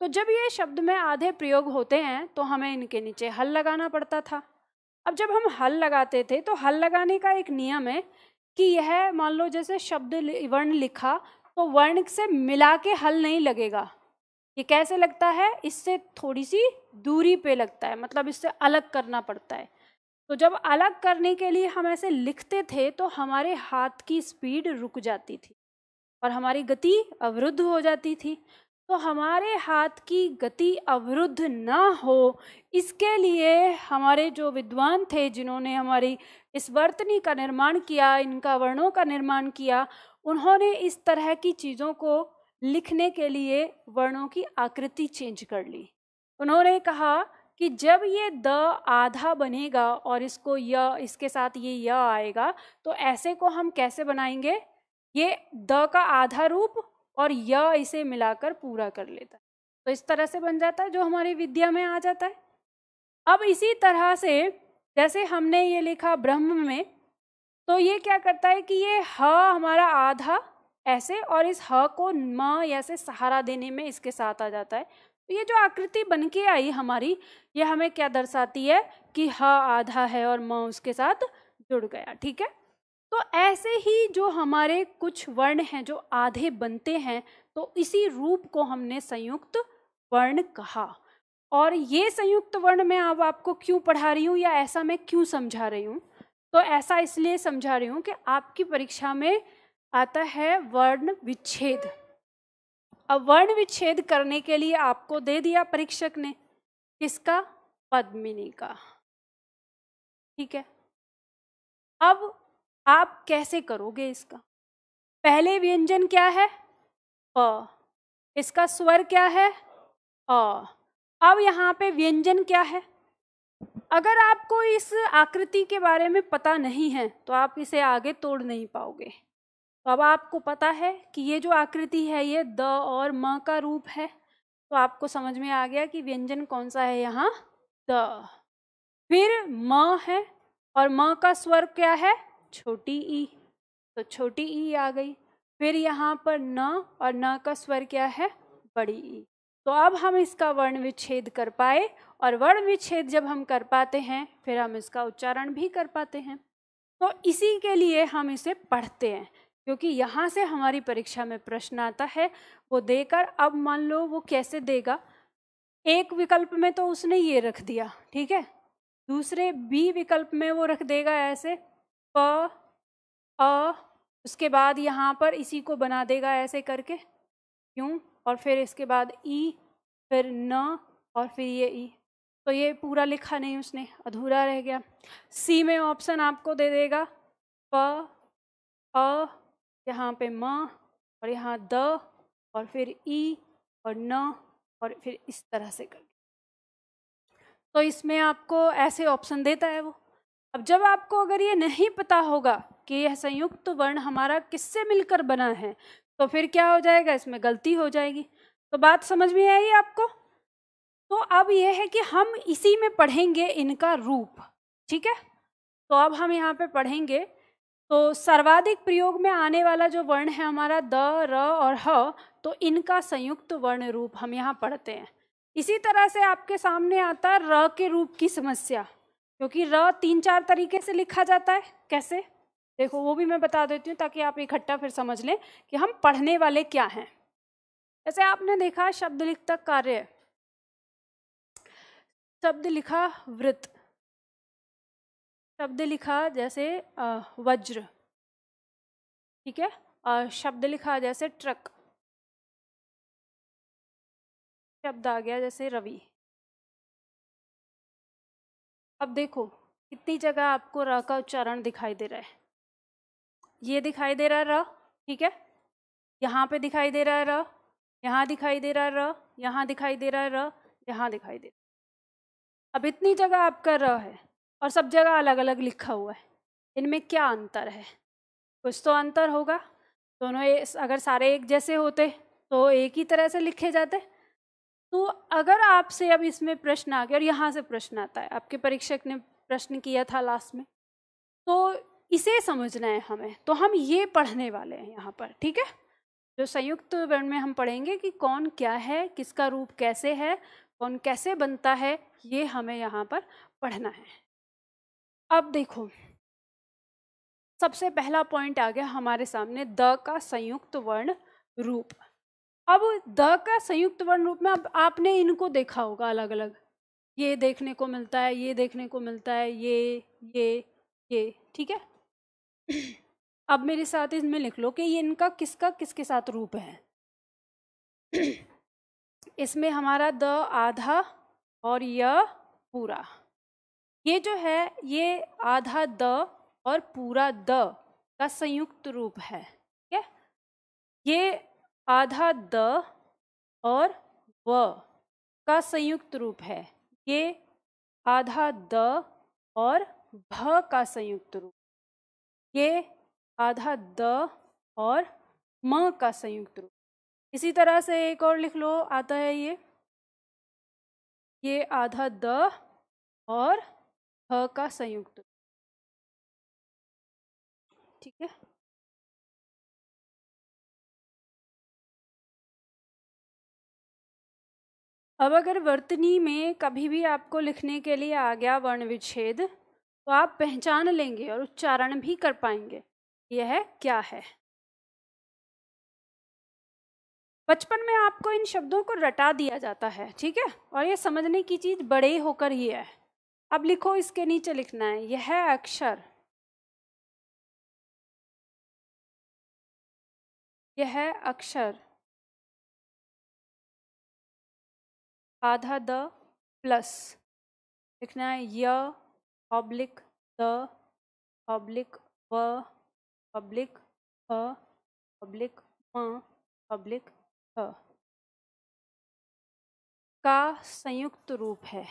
तो जब ये शब्द में आधे प्रयोग होते हैं तो हमें इनके नीचे हल लगाना पड़ता था। अब जब हम हल लगाते थे तो हल लगाने का एक नियम है कि यह, मान लो जैसे शब्द वर्ण लिखा तो वर्ण से मिला के हल नहीं लगेगा। ये कैसे लगता है, इससे थोड़ी सी दूरी पे लगता है, मतलब इससे अलग करना पड़ता है। तो जब अलग करने के लिए हम ऐसे लिखते थे तो हमारे हाथ की स्पीड रुक जाती थी और हमारी गति अवरुद्ध हो जाती थी। तो हमारे हाथ की गति अवरुद्ध ना हो, इसके लिए हमारे जो विद्वान थे जिन्होंने हमारी इस वर्तनी का निर्माण किया, इनका वर्णों का निर्माण किया, उन्होंने इस तरह की चीज़ों को लिखने के लिए वर्णों की आकृति चेंज कर ली। उन्होंने कहा कि जब ये द आधा बनेगा और इसको य, इसके साथ ये य आएगा, तो ऐसे को हम कैसे बनाएंगे, ये द का आधा रूप और य इसे मिलाकर पूरा कर लेता है, तो इस तरह से बन जाता है जो हमारी विद्या में आ जाता है। अब इसी तरह से जैसे हमने ये लिखा ब्रह्म में, तो ये क्या करता है कि ये ह हमारा आधा ऐसे, और इस ह को म ऐसे सहारा देने में इसके साथ आ जाता है। तो ये जो आकृति बन के आई हमारी, ये हमें क्या दर्शाती है कि ह आधा है और म उसके साथ जुड़ गया। ठीक है, तो ऐसे ही जो हमारे कुछ वर्ण हैं जो आधे बनते हैं, तो इसी रूप को हमने संयुक्त वर्ण कहा। और ये संयुक्त वर्ण मैं अब आपको क्यों पढ़ा रही हूँ या ऐसा मैं क्यों समझा रही हूँ, तो ऐसा इसलिए समझा रही हूँ कि आपकी परीक्षा में आता है वर्ण विच्छेद। अब वर्ण विच्छेद करने के लिए आपको दे दिया परीक्षक ने, किसका? पद्मिनी का। ठीक है, अब आप कैसे करोगे इसका? पहले व्यंजन क्या है? प। इसका स्वर क्या है? अ। अब यहाँ पे व्यंजन क्या है? अगर आपको इस आकृति के बारे में पता नहीं है तो आप इसे आगे तोड़ नहीं पाओगे। तो अब आपको पता है कि ये जो आकृति है ये द और म का रूप है, तो आपको समझ में आ गया कि व्यंजन कौन सा है यहाँ? द। फिर म है और म का स्वर क्या है? छोटी ई, तो छोटी ई आ गई। फिर यहाँ पर न, और न का स्वर क्या है? बड़ी ई। तो अब हम इसका वर्ण विच्छेद कर पाए, और वर्ण विच्छेद जब हम कर पाते हैं फिर हम इसका उच्चारण भी कर पाते हैं। तो इसी के लिए हम इसे पढ़ते हैं, क्योंकि यहाँ से हमारी परीक्षा में प्रश्न आता है वो देकर। अब मान लो वो कैसे देगा, एक विकल्प में तो उसने ये रख दिया, ठीक है, दूसरे बी विकल्प में वो रख देगा ऐसे प अ, उसके बाद यहाँ पर इसी को बना देगा ऐसे करके, क्यों, और फिर इसके बाद ई, फिर न, और फिर ये ई। तो ये पूरा लिखा नहीं उसने, अधूरा रह गया। सी में ऑप्शन आपको दे देगा प अ, यहाँ पे म, और यहाँ द, और फिर ई और न, और फिर इस तरह से कर। तो इसमें आपको ऐसे ऑप्शन देता है वो। अब जब आपको अगर ये नहीं पता होगा कि यह संयुक्त वर्ण हमारा किससे मिलकर बना है, तो फिर क्या हो जाएगा, इसमें गलती हो जाएगी। तो बात समझ में आई आपको? तो अब यह है कि हम इसी में पढ़ेंगे इनका रूप, ठीक है। तो अब हम यहाँ पे पढ़ेंगे, तो सर्वाधिक प्रयोग में आने वाला जो वर्ण है हमारा द, र और ह, तो इनका संयुक्त वर्ण रूप हम यहाँ पढ़ते हैं। इसी तरह से आपके सामने आता है र के रूप की समस्या, क्योंकि र 3-4 तरीके से लिखा जाता है। कैसे, देखो वो भी मैं बता देती हूँ ताकि आप इकट्ठा फिर समझ लें कि हम पढ़ने वाले क्या हैं। जैसे आपने देखा शब्द लिखता कार्य, शब्द लिखा वृत्त, शब्द लिखा जैसे वज्र, ठीक है, और शब्द लिखा जैसे ट्रक, शब्द आ गया जैसे रवि। अब देखो कितनी जगह आपको र का उच्चारण दिखाई दे रहा है। ये दिखाई दे रहा है र, ठीक है, यहाँ पे दिखाई दे रहा है र, यहाँ दिखाई दे रहा है र, यहाँ दिखाई दे रहा है र, यहाँ दिखाई दे रहा है। अब इतनी जगह आपका र है और सब जगह अलग अलग लिखा हुआ है, इनमें क्या अंतर है? कुछ तो अंतर होगा। दोनों अगर सारे एक जैसे होते तो एक ही तरह से लिखे जाते। तो अगर आपसे अब इसमें प्रश्न आ गया, और यहाँ से प्रश्न आता है, आपके परीक्षक ने प्रश्न किया था लास्ट में, तो इसे समझना है हमें, तो हम ये पढ़ने वाले हैं यहाँ पर, ठीक है। जो संयुक्त वर्ण में हम पढ़ेंगे कि कौन क्या है, किसका रूप कैसे है, कौन कैसे बनता है, ये हमें यहाँ पर पढ़ना है। अब देखो सबसे पहला पॉइंट आ गया हमारे सामने, द का संयुक्त वर्ण रूप। अब द का संयुक्त वर्ण रूप में अब आपने इनको देखा होगा अलग अलग, ये देखने को मिलता है, ये देखने को मिलता है, ये, ठीक है। अब मेरे साथ इसमें लिख लो कि ये इनका किसका किसके साथ रूप है। इसमें हमारा द आधा और य पूरा, ये जो है ये आधा द और पूरा द का संयुक्त रूप है, ठीक है। ये आधा द और व का संयुक्त रूप है, ये आधा द और भ का संयुक्त रूप, ये आधा द और म का संयुक्त रूप। इसी तरह से एक और लिख लो, आता है ये आधा द और ह का संयुक्त, ठीक है। अब अगर वर्तनी में कभी भी आपको लिखने के लिए आ गया वर्ण विच्छेद, तो आप पहचान लेंगे और उच्चारण भी कर पाएंगे यह क्या है। बचपन में आपको इन शब्दों को रटा दिया जाता है, ठीक है, और ये समझने की चीज बड़े होकर ही है। अब लिखो, इसके नीचे लिखना है यह अक्षर यह है अक्षर, आधा द प्लस लिखना है य ऑब्लिक द ऑब्लिक व ऑब्लिक अ ऑब्लिक म ऑब्लिक ह का संयुक्त रूप है।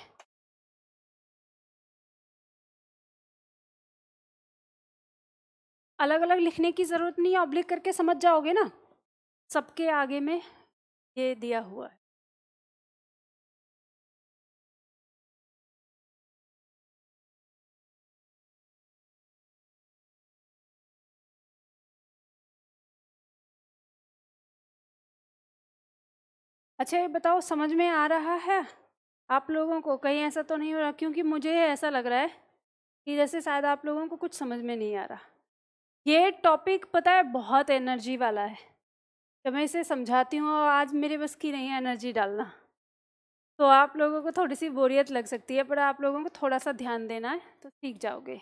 अलग अलग लिखने की ज़रूरत नहीं है, ऑब्लिक करके समझ जाओगे ना, सबके आगे में ये दिया हुआ है। अच्छा ये बताओ, समझ में आ रहा है आप लोगों को? कहीं ऐसा तो नहीं हो रहा? क्योंकि मुझे ऐसा लग रहा है कि जैसे शायद आप लोगों को कुछ समझ में नहीं आ रहा। ये टॉपिक पता है बहुत एनर्जी वाला है। जब मैं इसे समझाती हूँ और आज मेरे बस की नहीं है एनर्जी डालना, तो आप लोगों को थोड़ी सी बोरियत लग सकती है, पर आप लोगों को थोड़ा सा ध्यान देना है तो सीख जाओगे।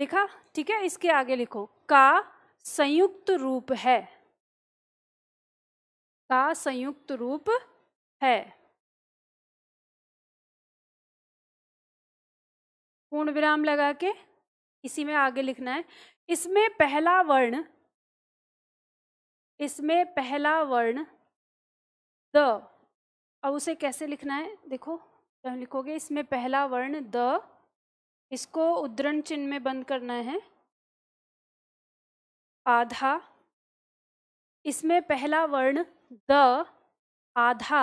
लिखा? ठीक है, इसके आगे लिखो का संयुक्त रूप है, का संयुक्त रूप है। पूर्ण विराम लगा के इसी में आगे लिखना है। इसमें पहला वर्ण द, अब उसे कैसे लिखना है देखो, जब लिखोगे इसमें पहला वर्ण द, इसको उद्धरण चिन्ह में बंद करना है, आधा, इसमें पहला वर्ण द आधा,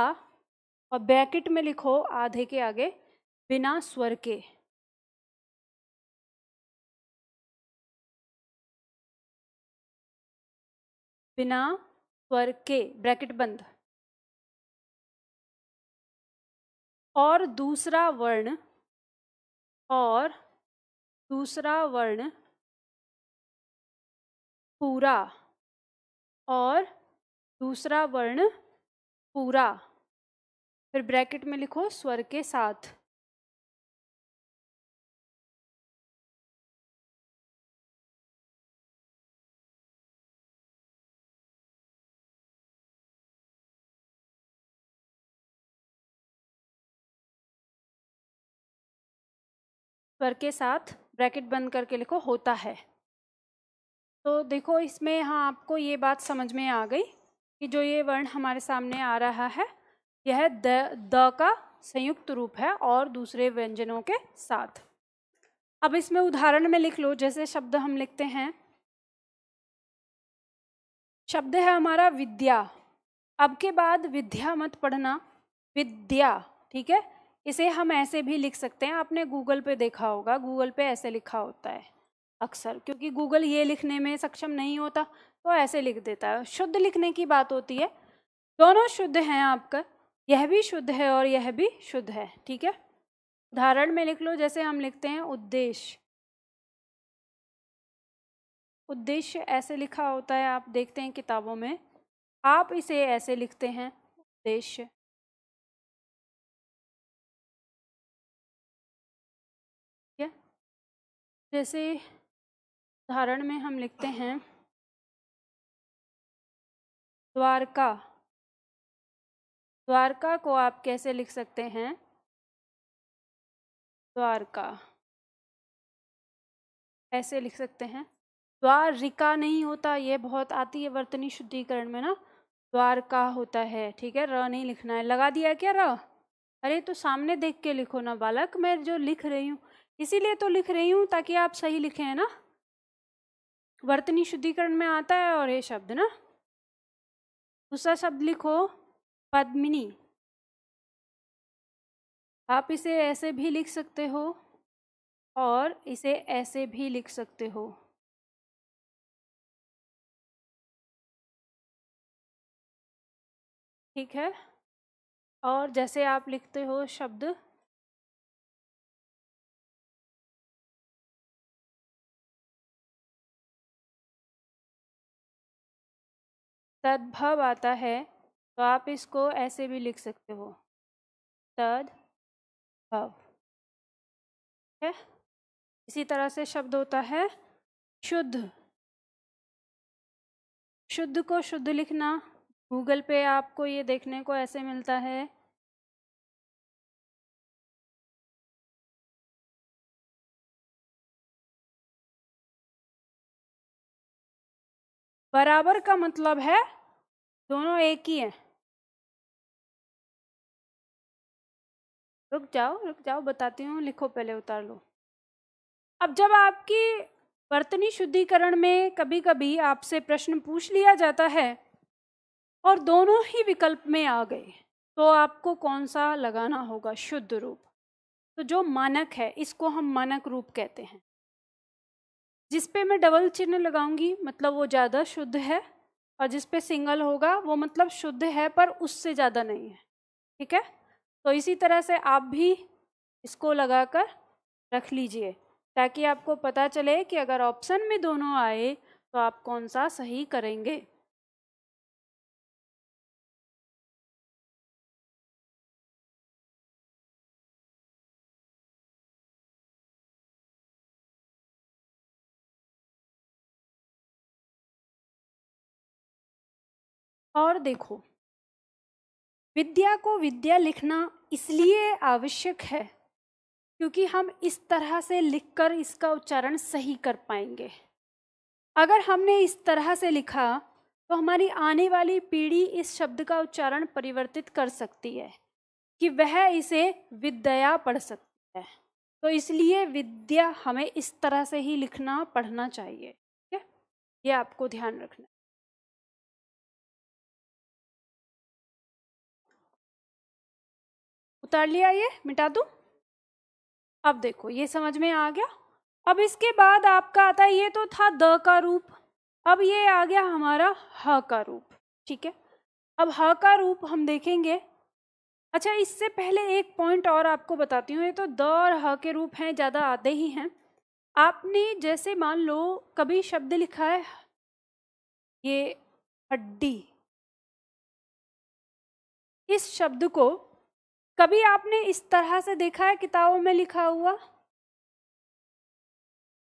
और ब्रैकेट में लिखो आधे के आगे बिना स्वर के। बिना स्वर के, ब्रैकेट बंद। और दूसरा वर्ण पूरा, और दूसरा वर्ण पूरा, फिर ब्रैकेट में लिखो स्वर के साथ। स्वर के साथ ब्रैकेट बंद करके लिखो होता है। तो देखो इसमें यहाँ आपको ये बात समझ में आ गई कि जो ये वर्ण हमारे सामने आ रहा है यह द का संयुक्त रूप है और दूसरे व्यंजनों के साथ। अब इसमें उदाहरण में लिख लो, जैसे शब्द हम लिखते हैं, शब्द है हमारा विद्या। अब के बाद विद्या मत पढ़ना, विद्या, ठीक है। इसे हम ऐसे भी लिख सकते हैं, आपने गूगल पे देखा होगा, गूगल पे ऐसे लिखा होता है अक्सर, क्योंकि गूगल ये लिखने में सक्षम नहीं होता तो ऐसे लिख देता है। शुद्ध लिखने की बात होती है, दोनों शुद्ध हैं आपका, यह भी शुद्ध है और यह भी शुद्ध है, ठीक है। उदाहरण में लिख लो, जैसे हम लिखते हैं उद्देश्य, उद्देश्य ऐसे लिखा होता है, आप देखते हैं किताबों में, आप इसे ऐसे लिखते हैं उद्देश्य। ठीक है, जैसे उदाहरण में हम लिखते हैं द्वारका, द्वारका को आप कैसे लिख सकते हैं? द्वारका ऐसे लिख सकते हैं। द्वारिका नहीं होता, ये बहुत आती है वर्तनी शुद्धिकरण में ना, द्वारका होता है, ठीक है। र नहीं लिखना है, लगा दिया क्या र? अरे तो सामने देख के लिखो ना बालक, मैं जो लिख रही हूँ इसीलिए तो लिख रही हूँ ताकि आप सही लिखें, है ना। वर्तनी शुद्धिकरण में आता है और ये शब्द ना। दूसरा शब्द लिखो पद्मिनी, आप इसे ऐसे भी लिख सकते हो और इसे ऐसे भी लिख सकते हो। ठीक है, और जैसे आप लिखते हो शब्द तद्भव आता है, तो आप इसको ऐसे भी लिख सकते हो, तद्भव, है। इसी तरह से शब्द होता है शुद्ध। शुद्ध को शुद्ध लिखना, गूगल पे आपको ये देखने को ऐसे मिलता है। बराबर का मतलब है दोनों एक ही हैं। रुक जाओ बताती हूँ, लिखो पहले, उतार लो। अब जब आपकी वर्तनी शुद्धिकरण में कभी कभी आपसे प्रश्न पूछ लिया जाता है और दोनों ही विकल्प में आ गए, तो आपको कौन सा लगाना होगा? शुद्ध रूप। तो जो मानक है इसको हम मानक रूप कहते हैं। जिस पे मैं डबल चिन्ह लगाऊंगी मतलब वो ज़्यादा शुद्ध है, और जिस पे सिंगल होगा वो मतलब शुद्ध है पर उससे ज़्यादा नहीं है। ठीक है, तो इसी तरह से आप भी इसको लगाकर रख लीजिए ताकि आपको पता चले कि अगर ऑप्शन में दोनों आए तो आप कौन सा सही करेंगे। और देखो, विद्या को विद्या लिखना इसलिए आवश्यक है क्योंकि हम इस तरह से लिखकर इसका उच्चारण सही कर पाएंगे। अगर हमने इस तरह से लिखा तो हमारी आने वाली पीढ़ी इस शब्द का उच्चारण परिवर्तित कर सकती है कि वह इसे विद्या पढ़ सकती है। तो इसलिए विद्या हमें इस तरह से ही लिखना पढ़ना चाहिए। ठीक है, ये आपको ध्यान रखना। उतार लिया, ये मिटा दूं? अब देखो ये समझ में आ गया। अब इसके बाद आपका आता है, ये तो था द का रूप, अब ये आ गया हमारा ह का रूप। ठीक है, अब ह का रूप हम देखेंगे। अच्छा, इससे पहले एक पॉइंट और आपको बताती हूँ। ये तो द और ह के रूप हैं, ज़्यादा आते ही हैं। आपने जैसे मान लो कभी शब्द लिखा है ये हड्डी, इस शब्द को कभी आपने इस तरह से देखा है किताबों में लिखा हुआ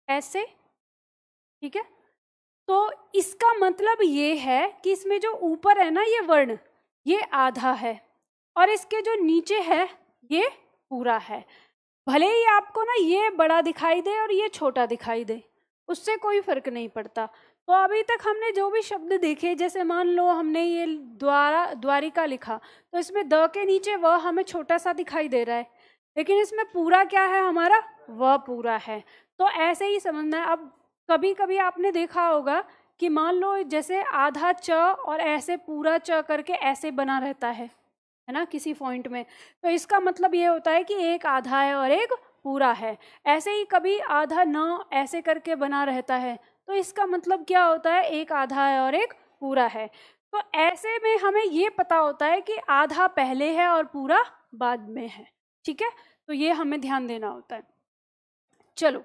ऐसे? ठीक है, तो इसका मतलब ये है कि इसमें जो ऊपर है ना ये वर्ण, ये आधा है और इसके जो नीचे है ये पूरा है। भले ही आपको ना ये बड़ा दिखाई दे और ये छोटा दिखाई दे, उससे कोई फर्क नहीं पड़ता। तो अभी तक हमने जो भी शब्द देखे, जैसे मान लो हमने ये द्वारिका लिखा, तो इसमें द के नीचे वह हमें छोटा सा दिखाई दे रहा है, लेकिन इसमें पूरा क्या है हमारा? वह पूरा है। तो ऐसे ही समझना है। अब कभी कभी आपने देखा होगा कि मान लो जैसे आधा च और ऐसे पूरा च करके ऐसे बना रहता है ना किसी पॉइंट में, तो इसका मतलब ये होता है कि एक आधा है और एक पूरा है। ऐसे ही कभी आधा न ऐसे करके बना रहता है, तो इसका मतलब क्या होता है? एक आधा है और एक पूरा है। तो ऐसे में हमें ये पता होता है कि आधा पहले है और पूरा बाद में है। ठीक है, तो ये हमें ध्यान देना होता है। चलो,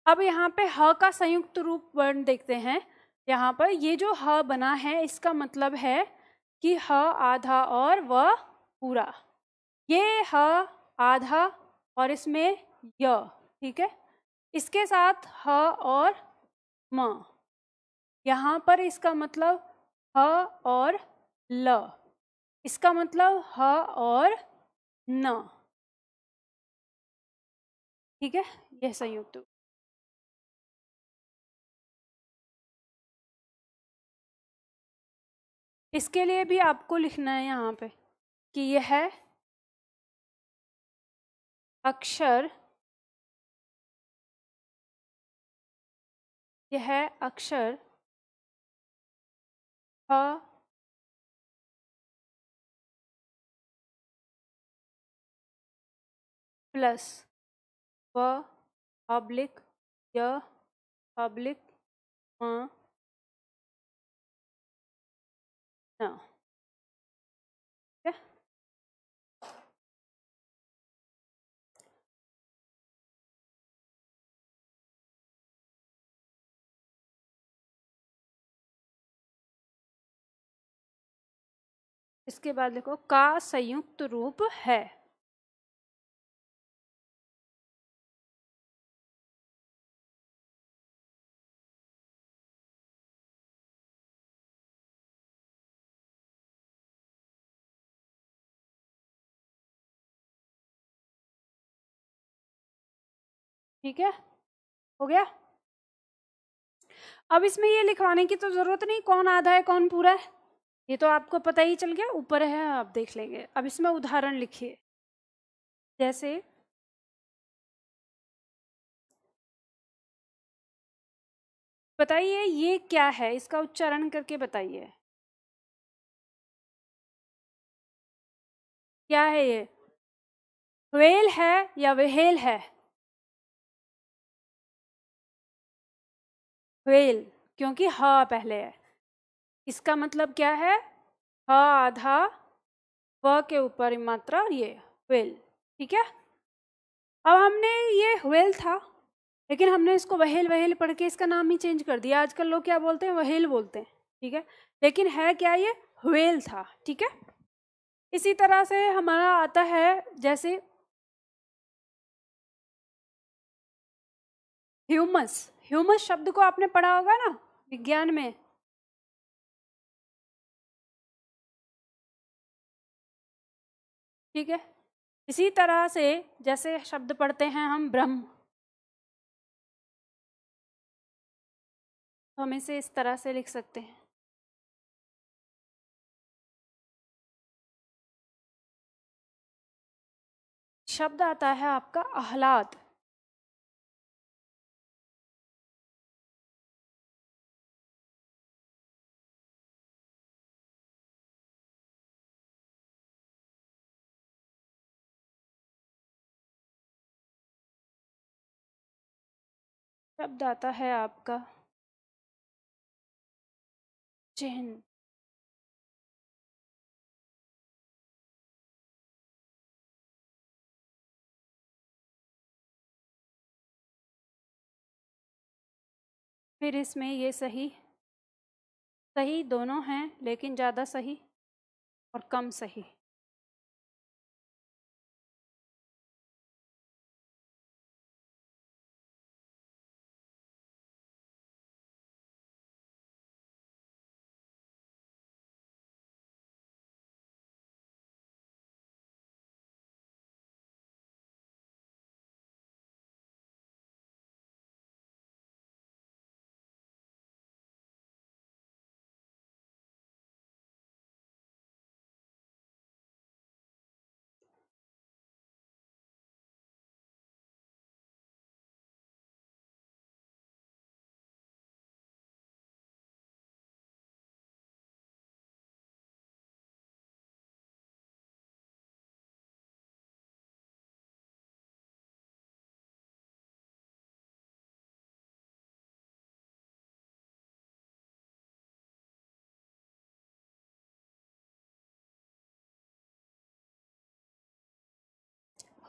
अब यहाँ पे ह का संयुक्त रूप वर्ण देखते हैं। यहाँ पर ये जो ह बना है इसका मतलब है कि ह आधा और वह पूरा। ये ह आधा और इसमें य, ठीक है, इसके साथ ह और म। यहाँ पर इसका मतलब ह और ल, इसका मतलब ह और न। ठीक है, यह संयुक्त रूप। इसके लिए भी आपको लिखना है यहाँ पे कि यह अक्षर, यह अक्षर ह प्लस व पब्लिक य पब्लिक म न। ठीक है, इसके बाद देखो का संयुक्त रूप है। ठीक है, हो गया। अब इसमें ये लिखवाने की तो जरूरत नहीं कौन आधा है कौन पूरा है, ये तो आपको पता ही चल गया, ऊपर है आप देख लेंगे। अब इसमें उदाहरण लिखिए, जैसे बताइए ये क्या है, इसका उच्चारण करके बताइए क्या है ये, व्हेल है या व्हेल है? व्हेल, क्योंकि ह पहले है। इसका मतलब क्या है, ह आधा, व के ऊपर मात्रा और ये व्हेल, ठीक है। अब हमने ये व्हेल था, लेकिन हमने इसको वहेल वहेल पढ़ के इसका नाम ही चेंज कर दिया। आजकल लोग क्या बोलते हैं, वहेल बोलते हैं, ठीक है, लेकिन है क्या ये व्हेल था, ठीक है। इसी तरह से हमारा आता है जैसे ह्यूमस। ह्यूमस शब्द को आपने पढ़ा होगा ना विज्ञान में, ठीक है। इसी तरह से जैसे शब्द पढ़ते हैं हम ब्रह्म, तो हम इसे इस तरह से लिख सकते हैं। शब्द आता है आपका आह्लाद। शब्द आता है आपका चिन्ह। फिर इसमें ये सही, सही दोनों हैं, लेकिन ज़्यादा सही और कम सही।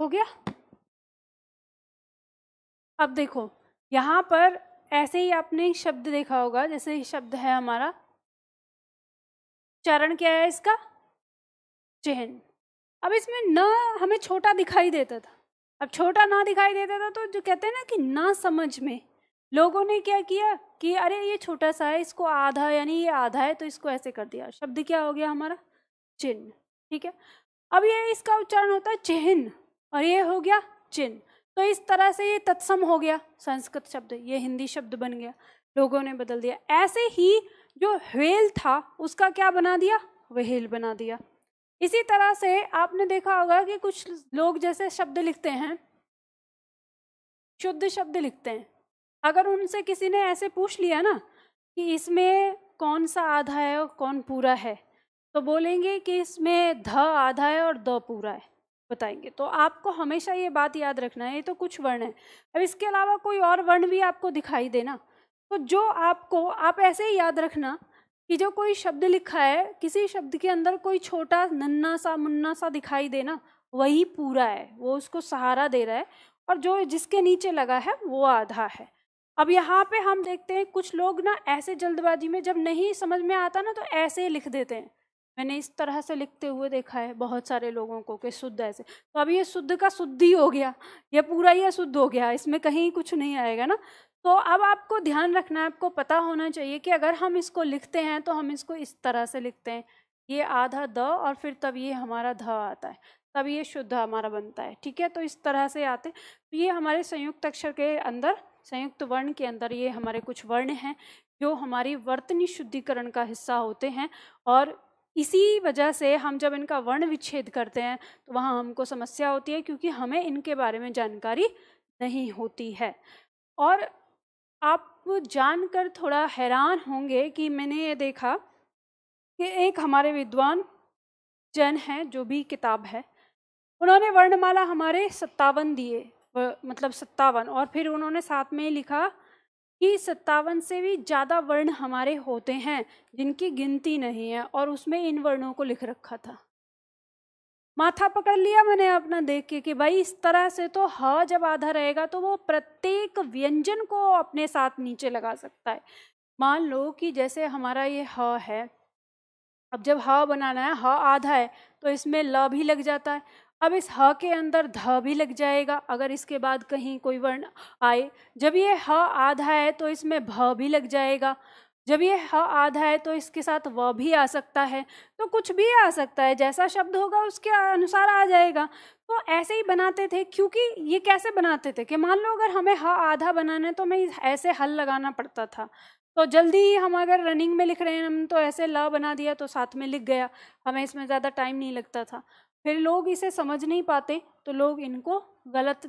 हो गया। अब देखो यहाँ पर ऐसे ही आपने शब्द देखा होगा, जैसे शब्द है हमारा, चरण क्या है इसका, चिन्ह। अब इसमें न हमें छोटा दिखाई देता था, अब छोटा ना दिखाई देता था तो जो कहते हैं ना कि ना समझ में लोगों ने क्या किया कि अरे ये छोटा सा है, इसको आधा, यानी ये आधा है तो इसको ऐसे कर दिया, शब्द क्या हो गया हमारा, चिन्ह, ठीक है। अब ये इसका उच्चारण होता है चिन्ह और ये हो गया चिन्ह, तो इस तरह से ये तत्सम हो गया संस्कृत शब्द, ये हिंदी शब्द बन गया, लोगों ने बदल दिया। ऐसे ही जो व्हेल था उसका क्या बना दिया, व्हेल बना दिया। इसी तरह से आपने देखा होगा कि कुछ लोग जैसे शब्द लिखते हैं, शुद्ध शब्द लिखते हैं, अगर उनसे किसी ने ऐसे पूछ लिया ना कि इसमें कौन सा आधा है और कौन पूरा है, तो बोलेंगे कि इसमें ध आधा है और द पूरा है, बताएंगे। तो आपको हमेशा ये बात याद रखना है, ये तो कुछ वर्ण है, अब इसके अलावा कोई और वर्ण भी आपको दिखाई देना, तो जो आपको, आप ऐसे ही याद रखना कि जो कोई शब्द लिखा है, किसी शब्द के अंदर कोई छोटा नन्ना सा मुन्ना सा दिखाई देना, वही पूरा है, वो उसको सहारा दे रहा है, और जो जिसके नीचे लगा है वो आधा है। अब यहाँ पे हम देखते हैं कुछ लोग ना ऐसे जल्दबाजी में जब नहीं समझ में आता ना तो ऐसे ही लिख देते हैं, मैंने इस तरह से लिखते हुए देखा है बहुत सारे लोगों को कि शुद्ध ऐसे, तो अब ये शुद्ध का शुद्ध ही हो गया, ये पूरा ही अशुद्ध हो गया, इसमें कहीं कुछ नहीं आएगा ना। तो अब आपको ध्यान रखना है, आपको पता होना चाहिए कि अगर हम इसको लिखते हैं तो हम इसको इस तरह से लिखते हैं, ये आधा द और फिर तब ये हमारा ध आता है, तब ये शुद्ध हमारा बनता है। ठीक है, तो इस तरह से आते। तो ये हमारे संयुक्त अक्षर के अंदर, संयुक्त वर्ण के अंदर ये हमारे कुछ वर्ण हैं जो हमारी वर्तनी शुद्धिकरण का हिस्सा होते हैं, और इसी वजह से हम जब इनका वर्ण विच्छेद करते हैं तो वहाँ हमको समस्या होती है, क्योंकि हमें इनके बारे में जानकारी नहीं होती है। और आप जानकर थोड़ा हैरान होंगे कि मैंने ये देखा कि एक हमारे विद्वान जन हैं, जो भी किताब है, उन्होंने वर्णमाला हमारे 57 दिए, मतलब 57, और फिर उन्होंने साथ में लिखा कि 57 से भी ज़्यादा वर्ण हमारे होते हैं जिनकी गिनती नहीं है, और उसमें इन वर्णों को लिख रखा था। माथा पकड़ लिया मैंने अपना देख के कि भाई इस तरह से तो ह जब आधा रहेगा तो वो प्रत्येक व्यंजन को अपने साथ नीचे लगा सकता है। मान लो कि जैसे हमारा ये ह है, अब जब ह बनाना है, ह आधा है तो इसमें ल भी लग जाता है। अब इस ह के अंदर ध भी लग जाएगा अगर इसके बाद कहीं कोई वर्ण आए। जब ये ह आधा है तो इसमें भ भी लग जाएगा। जब ये ह आधा है तो इसके साथ व भी आ सकता है। तो कुछ भी आ सकता है, जैसा शब्द होगा उसके अनुसार आ जाएगा। तो ऐसे ही बनाते थे, क्योंकि ये कैसे बनाते थे कि मान लो अगर हमें ह आधा बनाना है तो हमें ऐसे हल लगाना पड़ता था। तो जल्दी ही हम अगर रनिंग में लिख रहे हैं हम तो ऐसे ल बना दिया तो साथ में लिख गया, हमें इसमें ज़्यादा टाइम नहीं लगता था। फिर लोग इसे समझ नहीं पाते तो लोग इनको गलत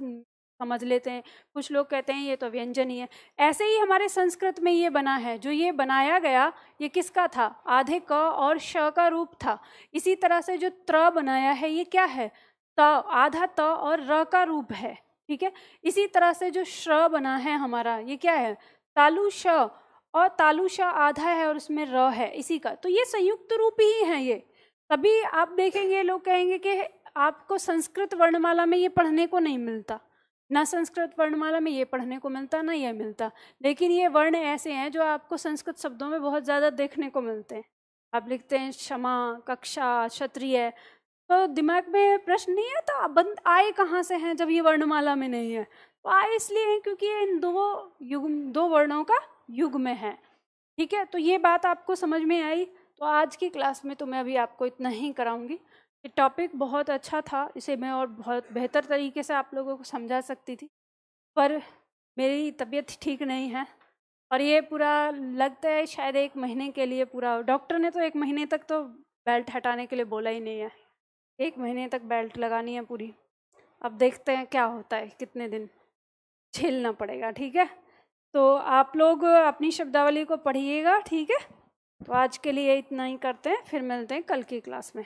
समझ लेते हैं। कुछ लोग कहते हैं ये तो व्यंजन ही है। ऐसे ही हमारे संस्कृत में ये बना है, जो ये बनाया गया ये किसका था? आधे क और श का रूप था। इसी तरह से जो त्र बनाया है ये क्या है? त, आधा त और र का रूप है। ठीक है, इसी तरह से जो श्र बना है हमारा ये क्या है? तालु श, और तालु श आधा है और उसमें र है इसी का। तो ये संयुक्त रूप ही है ये। तभी आप देखेंगे लोग कहेंगे कि आपको संस्कृत वर्णमाला में ये पढ़ने को नहीं मिलता, ना संस्कृत वर्णमाला में ये पढ़ने को मिलता, ना ये मिलता। लेकिन ये वर्ण ऐसे हैं जो आपको संस्कृत शब्दों में बहुत ज़्यादा देखने को मिलते हैं। आप लिखते हैं क्षमा, कक्षा, क्षत्रिय, तो दिमाग में प्रश्न नहीं आता बंद आए कहाँ से हैं जब ये वर्णमाला में नहीं है। तो आए इसलिए हैं क्योंकि ये इन दो वर्णों का युग्म है। ठीक है, तो ये बात आपको समझ में आई। तो आज की क्लास में तो मैं अभी आपको इतना ही कराऊंगी। ये टॉपिक बहुत अच्छा था, इसे मैं और बहुत बेहतर तरीके से आप लोगों को समझा सकती थी, पर मेरी तबीयत ठीक नहीं है और ये पूरा लगता है शायद 1 महीने के लिए पूरा। डॉक्टर ने तो 1 महीने तक तो बेल्ट हटाने के लिए बोला ही नहीं है, 1 महीने तक बेल्ट लगानी है पूरी। अब देखते हैं क्या होता है, कितने दिन झेलना पड़ेगा। ठीक है, तो आप लोग अपनी शब्दावली को पढ़िएगा। ठीक है, तो आज के लिए इतना ही करते हैं, फिर मिलते हैं कल की क्लास में।